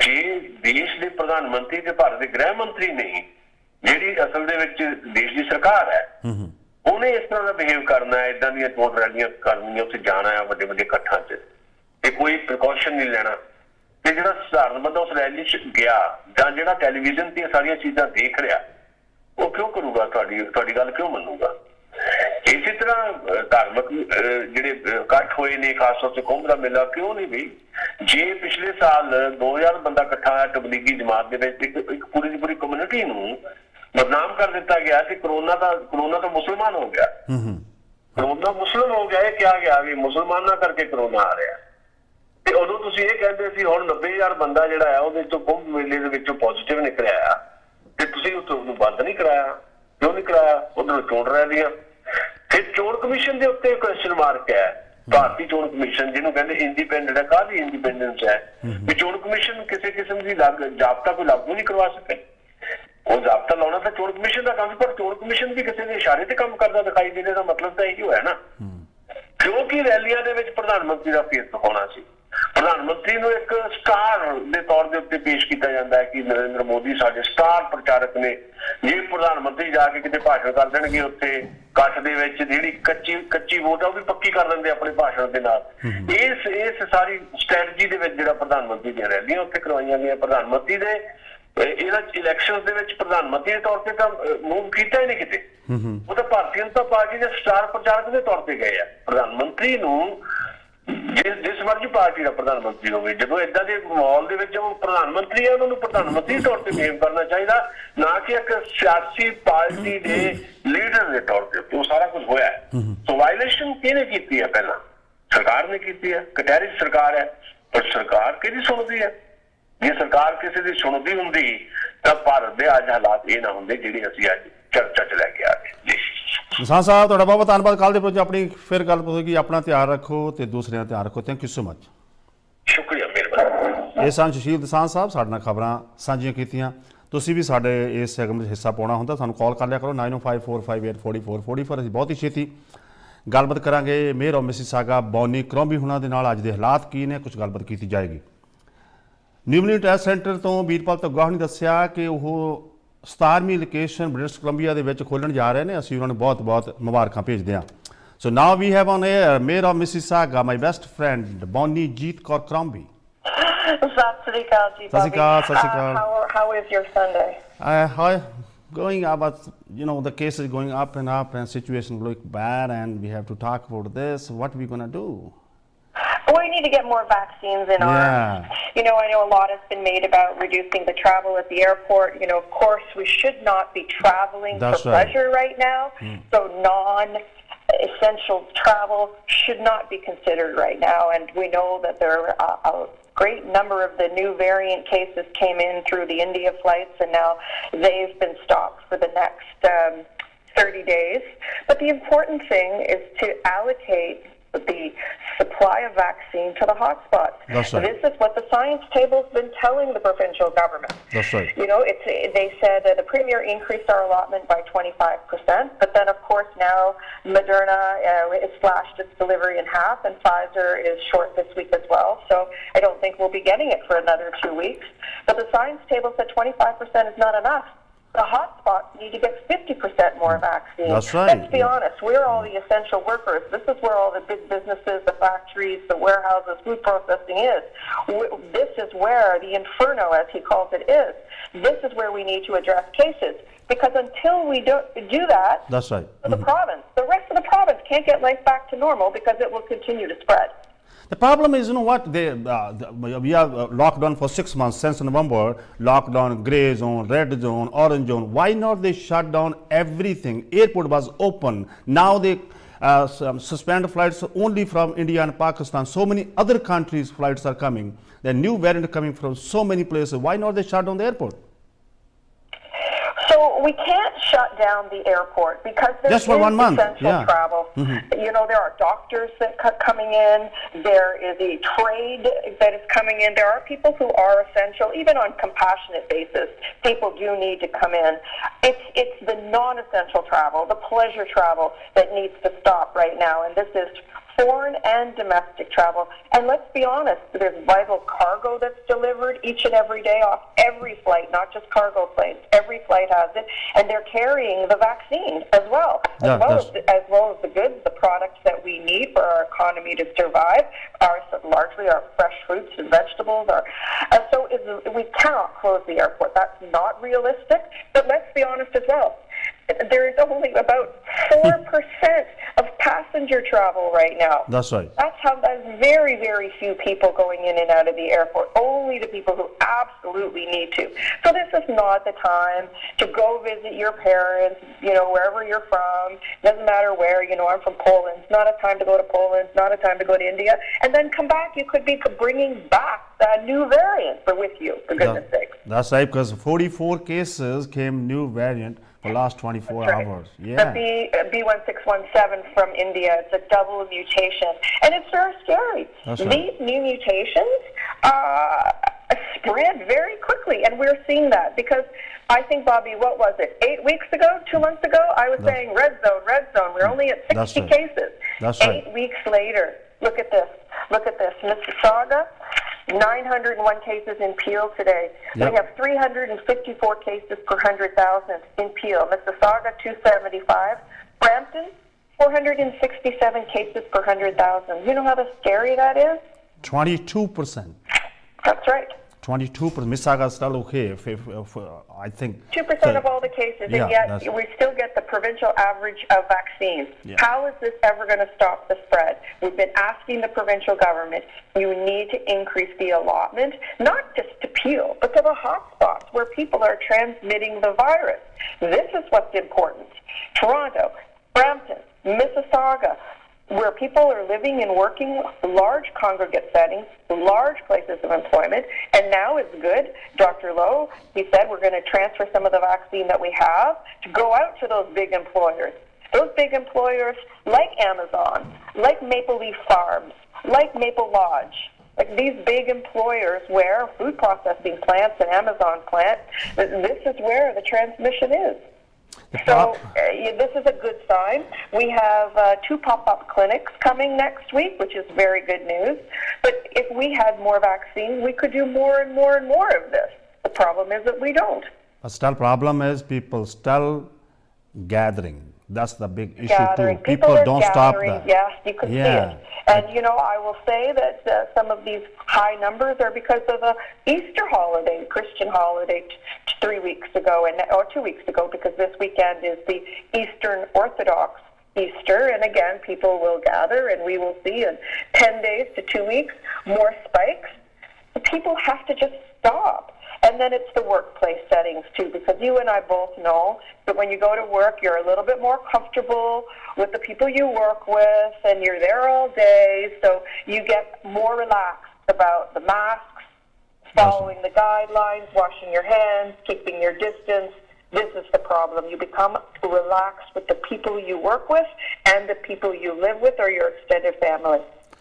ਜੇ ਦੇਸ਼ ਦੇ ਪ੍ਰਧਾਨ ਮੰਤਰੀ ਤੇ ਭਾਰਤ ਦੇ ਗ੍ਰਹਿ ਮੰਤਰੀ ਨਹੀਂ, ਜਿਹੜੀ ਅਸਲ ਦੇ ਵਿੱਚ ਦੇਸ਼ ਦੀ ਸਰਕਾਰ ਹੈ, ਉਹਨੇ ਇਸ ਤਰ੍ਹਾਂ ਦਾ ਬਿਹੇਵ ਕਰਨਾ ਹੈ, ਏਦਾਂ ਦੀਆਂ ਚੋਣ ਰੈਲੀਆਂ ਕਰਨੀਆਂ, ਉੱਥੇ ਜਾਣਾ ਹੈ ਵੱਡੇ ਇਕੱਠਾਂ 'ਚ, ਤੇ ਕੋਈ ਪ੍ਰੀਕਾਸ਼ਨ ਨਹੀਂ ਲੈਣਾ, ਤੇ ਜਿਹੜਾ ਸਧਾਰਨ ਬੰਦਾ ਉਸ ਰੈਲੀ 'ਚ ਗਿਆ ਜਾਂ ਜਿਹੜਾ ਟੈਲੀਵਿਜ਼ਨ ਤੇ ਸਾਰੀਆਂ ਚੀਜ਼ਾਂ ਦੇਖ ਰਿਹਾ, ਉਹ ਕਿਉਂ ਕਰੂਗਾ? ਤੁਹਾਡੀ ਗੱਲ ਕਿਉਂ ਮੰਨੂਗਾ? ਇਸੇ ਤਰ੍ਹਾਂ ਧਾਰਮਿਕ ਜਿਹੜੇ ਇਕੱਠ ਹੋਏ ਨੇ, ਖਾਸ ਤੌਰ ਤੇ ਕੁੰਭ ਦਾ ਮੇਲਾ, ਕਿਉਂ ਨਹੀਂ ਬਈ? ਜੇ ਪਿਛਲੇ ਸਾਲ 2000 ਬੰਦਾ ਇਕੱਠਾ ਹੋਇਆ ਤਬਲੀਗੀ ਜਮਾਤ ਦੇ ਵਿੱਚ, ਇੱਕ ਪੂਰੀ ਦੀ ਪੂਰੀ ਕਮਿਊਨਿਟੀ ਨੂੰ ਬਦਨਾਮ ਕਰ ਦਿੱਤਾ ਗਿਆ ਕਿ ਕਰੋਨਾ ਤਾਂ ਮੁਸਲਮਾਨ ਹੋ ਗਿਆ, ਕਰੋਨਾ ਮੁਸਲਿਮ ਹੋ ਗਿਆ, ਇਹ ਕਿਹਾ ਗਿਆ ਵੀ ਮੁਸਲਮਾਨਾਂ ਕਰਕੇ ਕਰੋਨਾ ਆ ਰਿਹਾ, ਤੇ ਉਦੋਂ ਤੁਸੀਂ ਇਹ ਕਹਿੰਦੇ ਸੀ ਹੁਣ 90,000 ਬੰਦਾ ਜਿਹੜਾ ਹੈ ਉਹਦੇ ਚੋਂ ਕੁੰਭ ਮੇਲੇ ਦੇ ਵਿੱਚੋਂ ਪੋਜ਼ਿਟਿਵ ਨਿਕਲਿਆ ਆ, ਤੇ ਤੁਸੀਂ ਉਹਨੂੰ ਬੰਦ ਨਹੀਂ ਕਰਾਇਆ। ਕਿਉਂ ਨਹੀਂ ਕਰਾਇਆ? ਉਧਰੋਂ ਚੋਣ ਰੈਲੀਆਂ, ਫਿਰ ਚੋਣ ਕਮਿਸ਼ਨ ਦੇ ਉੱਤੇ ਕੁਐਸਚਨ ਮਾਰਕ ਹੈ। ਭਾਰਤੀ ਚੋਣ ਕਮਿਸ਼ਨ ਜਿਹਨੂੰ ਕਹਿੰਦੇ ਇੰਡੀਪੈਂਡੈਂਟ ਹੈ, ਕਾਹਦੀ ਇੰਡੀਪੈਂਡੈਂਸ ਹੈ ਵੀ ਚੋਣ ਕਮਿਸ਼ਨ ਕਿਸੇ ਕਿਸਮ ਦੀ ਜਾਬਤਾ ਕੋਈ ਲਾਗੂ ਨਹੀਂ ਕਰਵਾ ਸਕੇ? ਉਹ ਜਾਬਤਾ ਲਾਉਣਾ ਤਾਂ ਚੋਣ ਕਮਿਸ਼ਨ ਦਾ ਕੰਮ, ਪਰ ਚੋਣ ਕਮਿਸ਼ਨ ਵੀ ਕਿਸੇ ਦੇ ਇਸ਼ਾਰੇ ਤੇ ਕੰਮ ਕਰਦਾ ਦਿਖਾਈ ਦੇਣੇ ਦਾ ਮਤਲਬ ਤਾਂ ਇਹੀ ਹੋਇਆ ਨਾ, ਕਿਉਂਕਿ ਰੈਲੀਆਂ ਦੇ ਵਿੱਚ ਪ੍ਰਧਾਨ ਮੰਤਰੀ ਦਾ ਫੇਸ ਦਿਖਾਉਣਾ ਸੀ। ਪ੍ਰਧਾਨ ਮੰਤਰੀ ਨੂੰ ਇੱਕ ਸਟਾਰ ਦੇ ਤੌਰ ਦੇ ਉੱਤੇ ਪੇਸ਼ ਕੀਤਾ ਜਾਂਦਾ ਹੈ ਕਿ ਨਰਿੰਦਰ ਮੋਦੀ ਸਾਡੇ ਸਟਾਰ ਪ੍ਰਚਾਰਕ ਨੇ। ਜੇ ਪ੍ਰਧਾਨ ਮੰਤਰੀ ਜਾ ਕੇ ਕਿਤੇ ਭਾਸ਼ਣ ਕਰ ਦੇਣਗੇ ਉੱਥੇ ਇਕੱਠ ਦੇ ਵਿੱਚ, ਜਿਹੜੀ ਕੱਚੀ ਵੋਟ ਆ ਉਹ ਵੀ ਪੱਕੀ ਕਰ ਦਿੰਦੇ ਆਪਣੇ ਭਾਸ਼ਣ ਦੇ ਨਾਲ। ਇਸ ਸਾਰੀ ਸਟ੍ਰੈਟਜੀ ਦੇ ਵਿੱਚ ਜਿਹੜਾ ਪ੍ਰਧਾਨ ਮੰਤਰੀ ਦੀਆਂ ਰੈਲੀਆਂ ਉੱਥੇ ਕਰਵਾਈਆਂ ਗਈਆਂ, ਪ੍ਰਧਾਨ ਮੰਤਰੀ ਦੇ ਇਹਨਾਂ ਇਲੈਕਸ਼ਨ ਦੇ ਵਿੱਚ ਪ੍ਰਧਾਨ ਮੰਤਰੀ ਦੇ ਤੌਰ ਤੇ ਤਾਂ ਮੂਵ ਕੀਤਾ ਹੀ ਨਹੀਂ ਕਿਤੇ, ਉਹ ਤਾਂ ਭਾਰਤੀ ਜਨਤਾ ਪਾਰਟੀ ਦੇ ਸਟਾਰ ਪ੍ਰਚਾਰਕ ਦੇ ਤੌਰ ਤੇ ਗਏ ਆ। ਪ੍ਰਧਾਨ ਮੰਤਰੀ ਨੂੰ ਜਿਸ ਮਰਜ਼ੀ ਪਾਰਟੀ ਦਾ ਪ੍ਰਧਾਨ ਮੰਤਰੀ ਹੋਵੇ, ਜਦੋਂ ਏਦਾਂ ਦੇ ਮਾਹੌਲ ਦੇ ਵਿੱਚ ਉਹ ਪ੍ਰਧਾਨ ਮੰਤਰੀ ਹੈ, ਉਹਨਾਂ ਨੂੰ ਪ੍ਰਧਾਨ ਮੰਤਰੀ ਤੌਰ ਤੇ ਬਿਹੇਵ ਕਰਨਾ ਚਾਹੀਦਾ, ਨਾ ਕਿ ਇੱਕ ਸਿਆਸੀ ਪਾਰਟੀ ਦੇ ਲੀਡਰ ਦੇ ਤੌਰ ਤੇ। ਉਹ ਸਾਰਾ ਕੁਝ ਹੋਇਆ, ਸੋ ਵਾਇਲੇਸ਼ਨ ਕਿਹਨੇ ਕੀਤੀ ਹੈ? ਪਹਿਲਾਂ ਸਰਕਾਰ ਨੇ ਕੀਤੀ ਹੈ, ਕਟਹਿਰੇ ਸਰਕਾਰ ਹੈ, ਪਰ ਸਰਕਾਰ ਕਿਹਦੀ ਸੁਣਦੀ ਹੈ? ਜੇ ਸਰਕਾਰ ਕਿਸੇ ਦੀ ਸੁਣਦੀ ਹੁੰਦੀ ਤਾਂ ਭਾਰਤ ਦੇ ਅੱਜ ਹਾਲਾਤ ਇਹ ਨਾ ਹੁੰਦੇ ਜਿਹੜੇ ਅਸੀਂ ਅੱਜ ਚਰਚਾ 'ਚ ਲੈ ਕੇ ਆ ਗਏ ਜੀ। ਦਸਾਂਝ ਸਾਹਿਬ, ਤੁਹਾਡਾ ਬਹੁਤ ਬਹੁਤ ਧੰਨਵਾਦ। ਕੱਲ੍ਹ ਦੇ ਪ੍ਰੋਜੈਕਟ ਆਪਣੀ ਫਿਰ ਗੱਲ ਹੋਏਗੀ। ਆਪਣਾ ਧਿਆਨ ਰੱਖੋ ਤੇ ਦੂਸਰਿਆਂ ਦਾ ਧਿਆਨ ਰੱਖੋ। Thank you so much. ਸ਼ੁਕਰੀਆ, ਮਿਹਰਬਾਨੀ। ਇਹ ਸਨ ਸੁਸ਼ੀਲ ਦਸਾਂਝ ਸਾਹਿਬ, ਸਾਡੇ ਨਾਲ ਖਬਰਾਂ ਸਾਂਝੀਆਂ ਕੀਤੀਆਂ। ਤੁਸੀਂ ਵੀ ਸਾਡੇ ਇਸ ਸੈਗਮੈਂਟ 'ਚ ਹਿੱਸਾ ਪਾਉਣਾ ਹੁੰਦਾ, ਸਾਨੂੰ ਕਾਲ ਕਰ ਲਿਆ ਕਰੋ 9054584444। ਅਸੀਂ ਬਹੁਤ ਹੀ ਛੇਤੀ ਗੱਲਬਾਤ ਕਰਾਂਗੇ ਮੇਅਰ ਆਫ ਮਿਸੀਸਾਗਾ ਬੌਨੀ ਕਰੋਂਬੀ ਹੁਣਾਂ ਦੇ ਨਾਲ। ਅੱਜ ਦੇ ਹਾਲਾਤ ਕੀ ਨੇ, ਕੁਝ ਗੱਲਬਾਤ ਕੀਤੀ ਜਾਏਗੀ। ਨਿਊਮਲੀ ਟੈਸਟ ਸੈਂਟਰ ਤੋਂ ਵੀਰਪਾਲ ਧੱਗਾ ਨੇ ਦੱਸਿਆ ਕਿ ਉਹ 17ਵੀਂ ਲੋਕੇਸ਼ਨ ਬ੍ਰਿਟਿਸ਼ ਕੋਲੰਬੀਆ ਦੇ ਵਿੱਚ ਖੋਲ੍ਹਣ ਜਾ ਰਹੇ ਨੇ। ਅਸੀਂ ਉਹਨਾਂ ਨੂੰ ਬਹੁਤ ਬਹੁਤ ਮੁਬਾਰਕਾਂ ਭੇਜਦੇ ਹਾਂ। So now we have on air mayor of Mississauga, my best friend Bonnie Jeet Kaur Crombie. ਸਤਿ ਸ੍ਰੀ ਅਕਾਲ ਜੀ। ਸਤਿ ਸ੍ਰੀ ਅਕਾਲ, ਸਤਿ ਸ੍ਰੀ ਅਕਾਲ। How is your Sunday? How going up, but you know the case is going up and situation look bad and we have to talk about this. What we gonna do? Well, we need to get more vaccines in our, I know a lot has been made about reducing the travel at the airport. Of course, we should not be traveling for pleasure right now. So non-essential travel should not be considered right now. And we know that there are a great number of the new variant cases came in through the India flights, and now they've been stopped for the next 30 days. But the important thing is to allocate the supply of vaccine to the hotspots. That's right. This is what the science table's been telling the provincial government. That's right. You know, they said the Premier increased our allotment by 25%, but then, of course, now Moderna has slashed its delivery in half, and Pfizer is short this week as well. So I don't think we'll be getting it for another 2 weeks. But the science table said 25% is not enough. The hotspots need to get 50% more vaccine. That's right. Let's be honest. We're all the essential workers. This is where all the big businesses, the factories, the warehouses, food processing is. This is where the inferno, as he calls it, is. This is where we need to address cases. Because until we do that, that's right. The rest of the province can't get life back to normal because it will continue to spread. The problem is, you know what, we are locked down for 6 months since November, lockdown, grey zone, red zone, orange zone. Why not they shut down everything? Airport was open. Now they suspend flights only from India and Pakistan. So many other countries' flights are coming. The new variant coming from so many places. Why not they shut down the airport? So we can't shut down the airport because there is essential travel. You know, there are doctors that coming in. There is a trade that is coming in. There are people who are essential, even on compassionate basis. People do need to come in. It's the non-essential travel, the pleasure travel that needs to stop right now. And this is foreign and domestic travel. And let's be honest, there's vital cargo that's delivered each and every day off every flight, not just cargo planes. Every flight has it, and they're carrying the vaccine as well, as well as the goods, the products that we need for our economy to survive, largely our fresh fruits and vegetables. We cannot close the airport. That's not realistic, but let's be honest as well. There is only about 4% of passenger travel right now. That's right. That's very, very few people going in and out of the airport. Only the people who absolutely need to. So this is not the time to go visit your parents, you know, wherever you're from. Doesn't matter where. You know, I'm from Poland. It's not a time to go to Poland. It's not a time to go to India. And then come back. You could be bringing back a new variant with you, for goodness sake. That's right, because 44 cases came new variant for last 24 hours. Yeah. The B1617 from India, it's a double mutation. And it's very scary. That's right. These new mutations spread very quickly, and we're seeing that because I think, Bobby, what was it, 8 weeks ago, 2 months ago? I was saying red zone. We're only at 60 cases. That's right. 8 weeks later, look at this. Mississauga, 901 cases in Peel today. Yep. We have 354 cases per 100,000 in Peel. Mississauga, 275. Brampton, 467 cases per 100,000. You know how scary that is? 22%. That's right. 22%. Mississauga is still okay. I think 2% of all the cases, and yet we still get the provincial average of vaccines. Yeah. How is this ever going to stop the spread? We've been asking the provincial government, you need to increase the allotment, not just to Peel, but to the hotspots where people are transmitting the virus. This is what's important. Toronto, Brampton, Mississauga, where people are living and working, large congregate settings, large places of employment, and now it's good. Dr. Lowe, he said we're going to transfer some of the vaccine that we have to go out to those big employers. Those big employers like Amazon, like Maple Leaf Farms, like Maple Lodge, like these big employers where food processing plants and Amazon plant, this is where the transmission is. So this is a good sign. We have 2 pop-up clinics coming next week, which is very good news. But if we had more vaccine, we could do more and more and more of this. The problem is that we don't. The still problem is people still gathering. That's the big issue too. People don't stop that. Yes, you can see it. And you know, I will say that some of these high numbers are because of the Easter holiday, Christian holiday, 3 weeks ago, or 2 weeks ago, because this weekend is the Eastern Orthodox Easter, and again, people will gather, and we will see in 10 days to 2 weeks more spikes. People have to just stop. And then it's the workplace settings too, because you and I both know that when you go to work, you're a little bit more comfortable with the people you work with, and you're there all day, so you get more relaxed about the masks, following the guidelines, washing your hands, keeping your distance, this is the problem. You become relaxed with the people you work with and the people you live with or your extended family.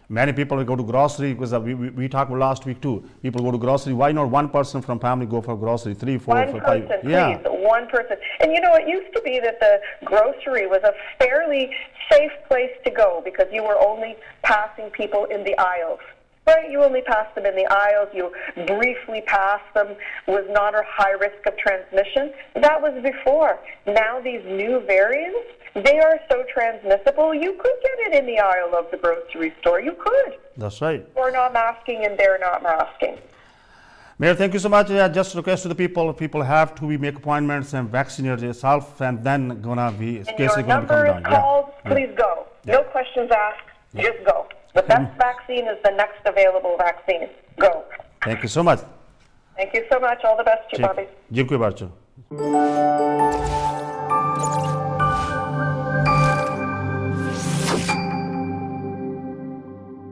Many people go to grocery because we talked about last week too. People go to grocery. Why not one person from family go for grocery? 3, 4, One 5. person, Yeah. please, one person. And you know, it used to be that the grocery was a fairly safe place to go because you were only passing people in the aisles. Right, you only pass them in the aisles, you briefly pass them, was not a high risk of transmission. That was before. Now these new variants, they are so transmissible, you could get it in the aisle of the grocery store. You could. That's right. We're not masking and they're not masking. Mayor, thank you so much. Just request to the people have to make appointments and vaccinate yourself, and then gonna be And cases your gonna become number down. is called, please go. No questions asked, just go. The best vaccine is the next available vaccine. Go. Thank you so much. Thank you so much. All the best to you, Bobby. Dziękuję bardzo.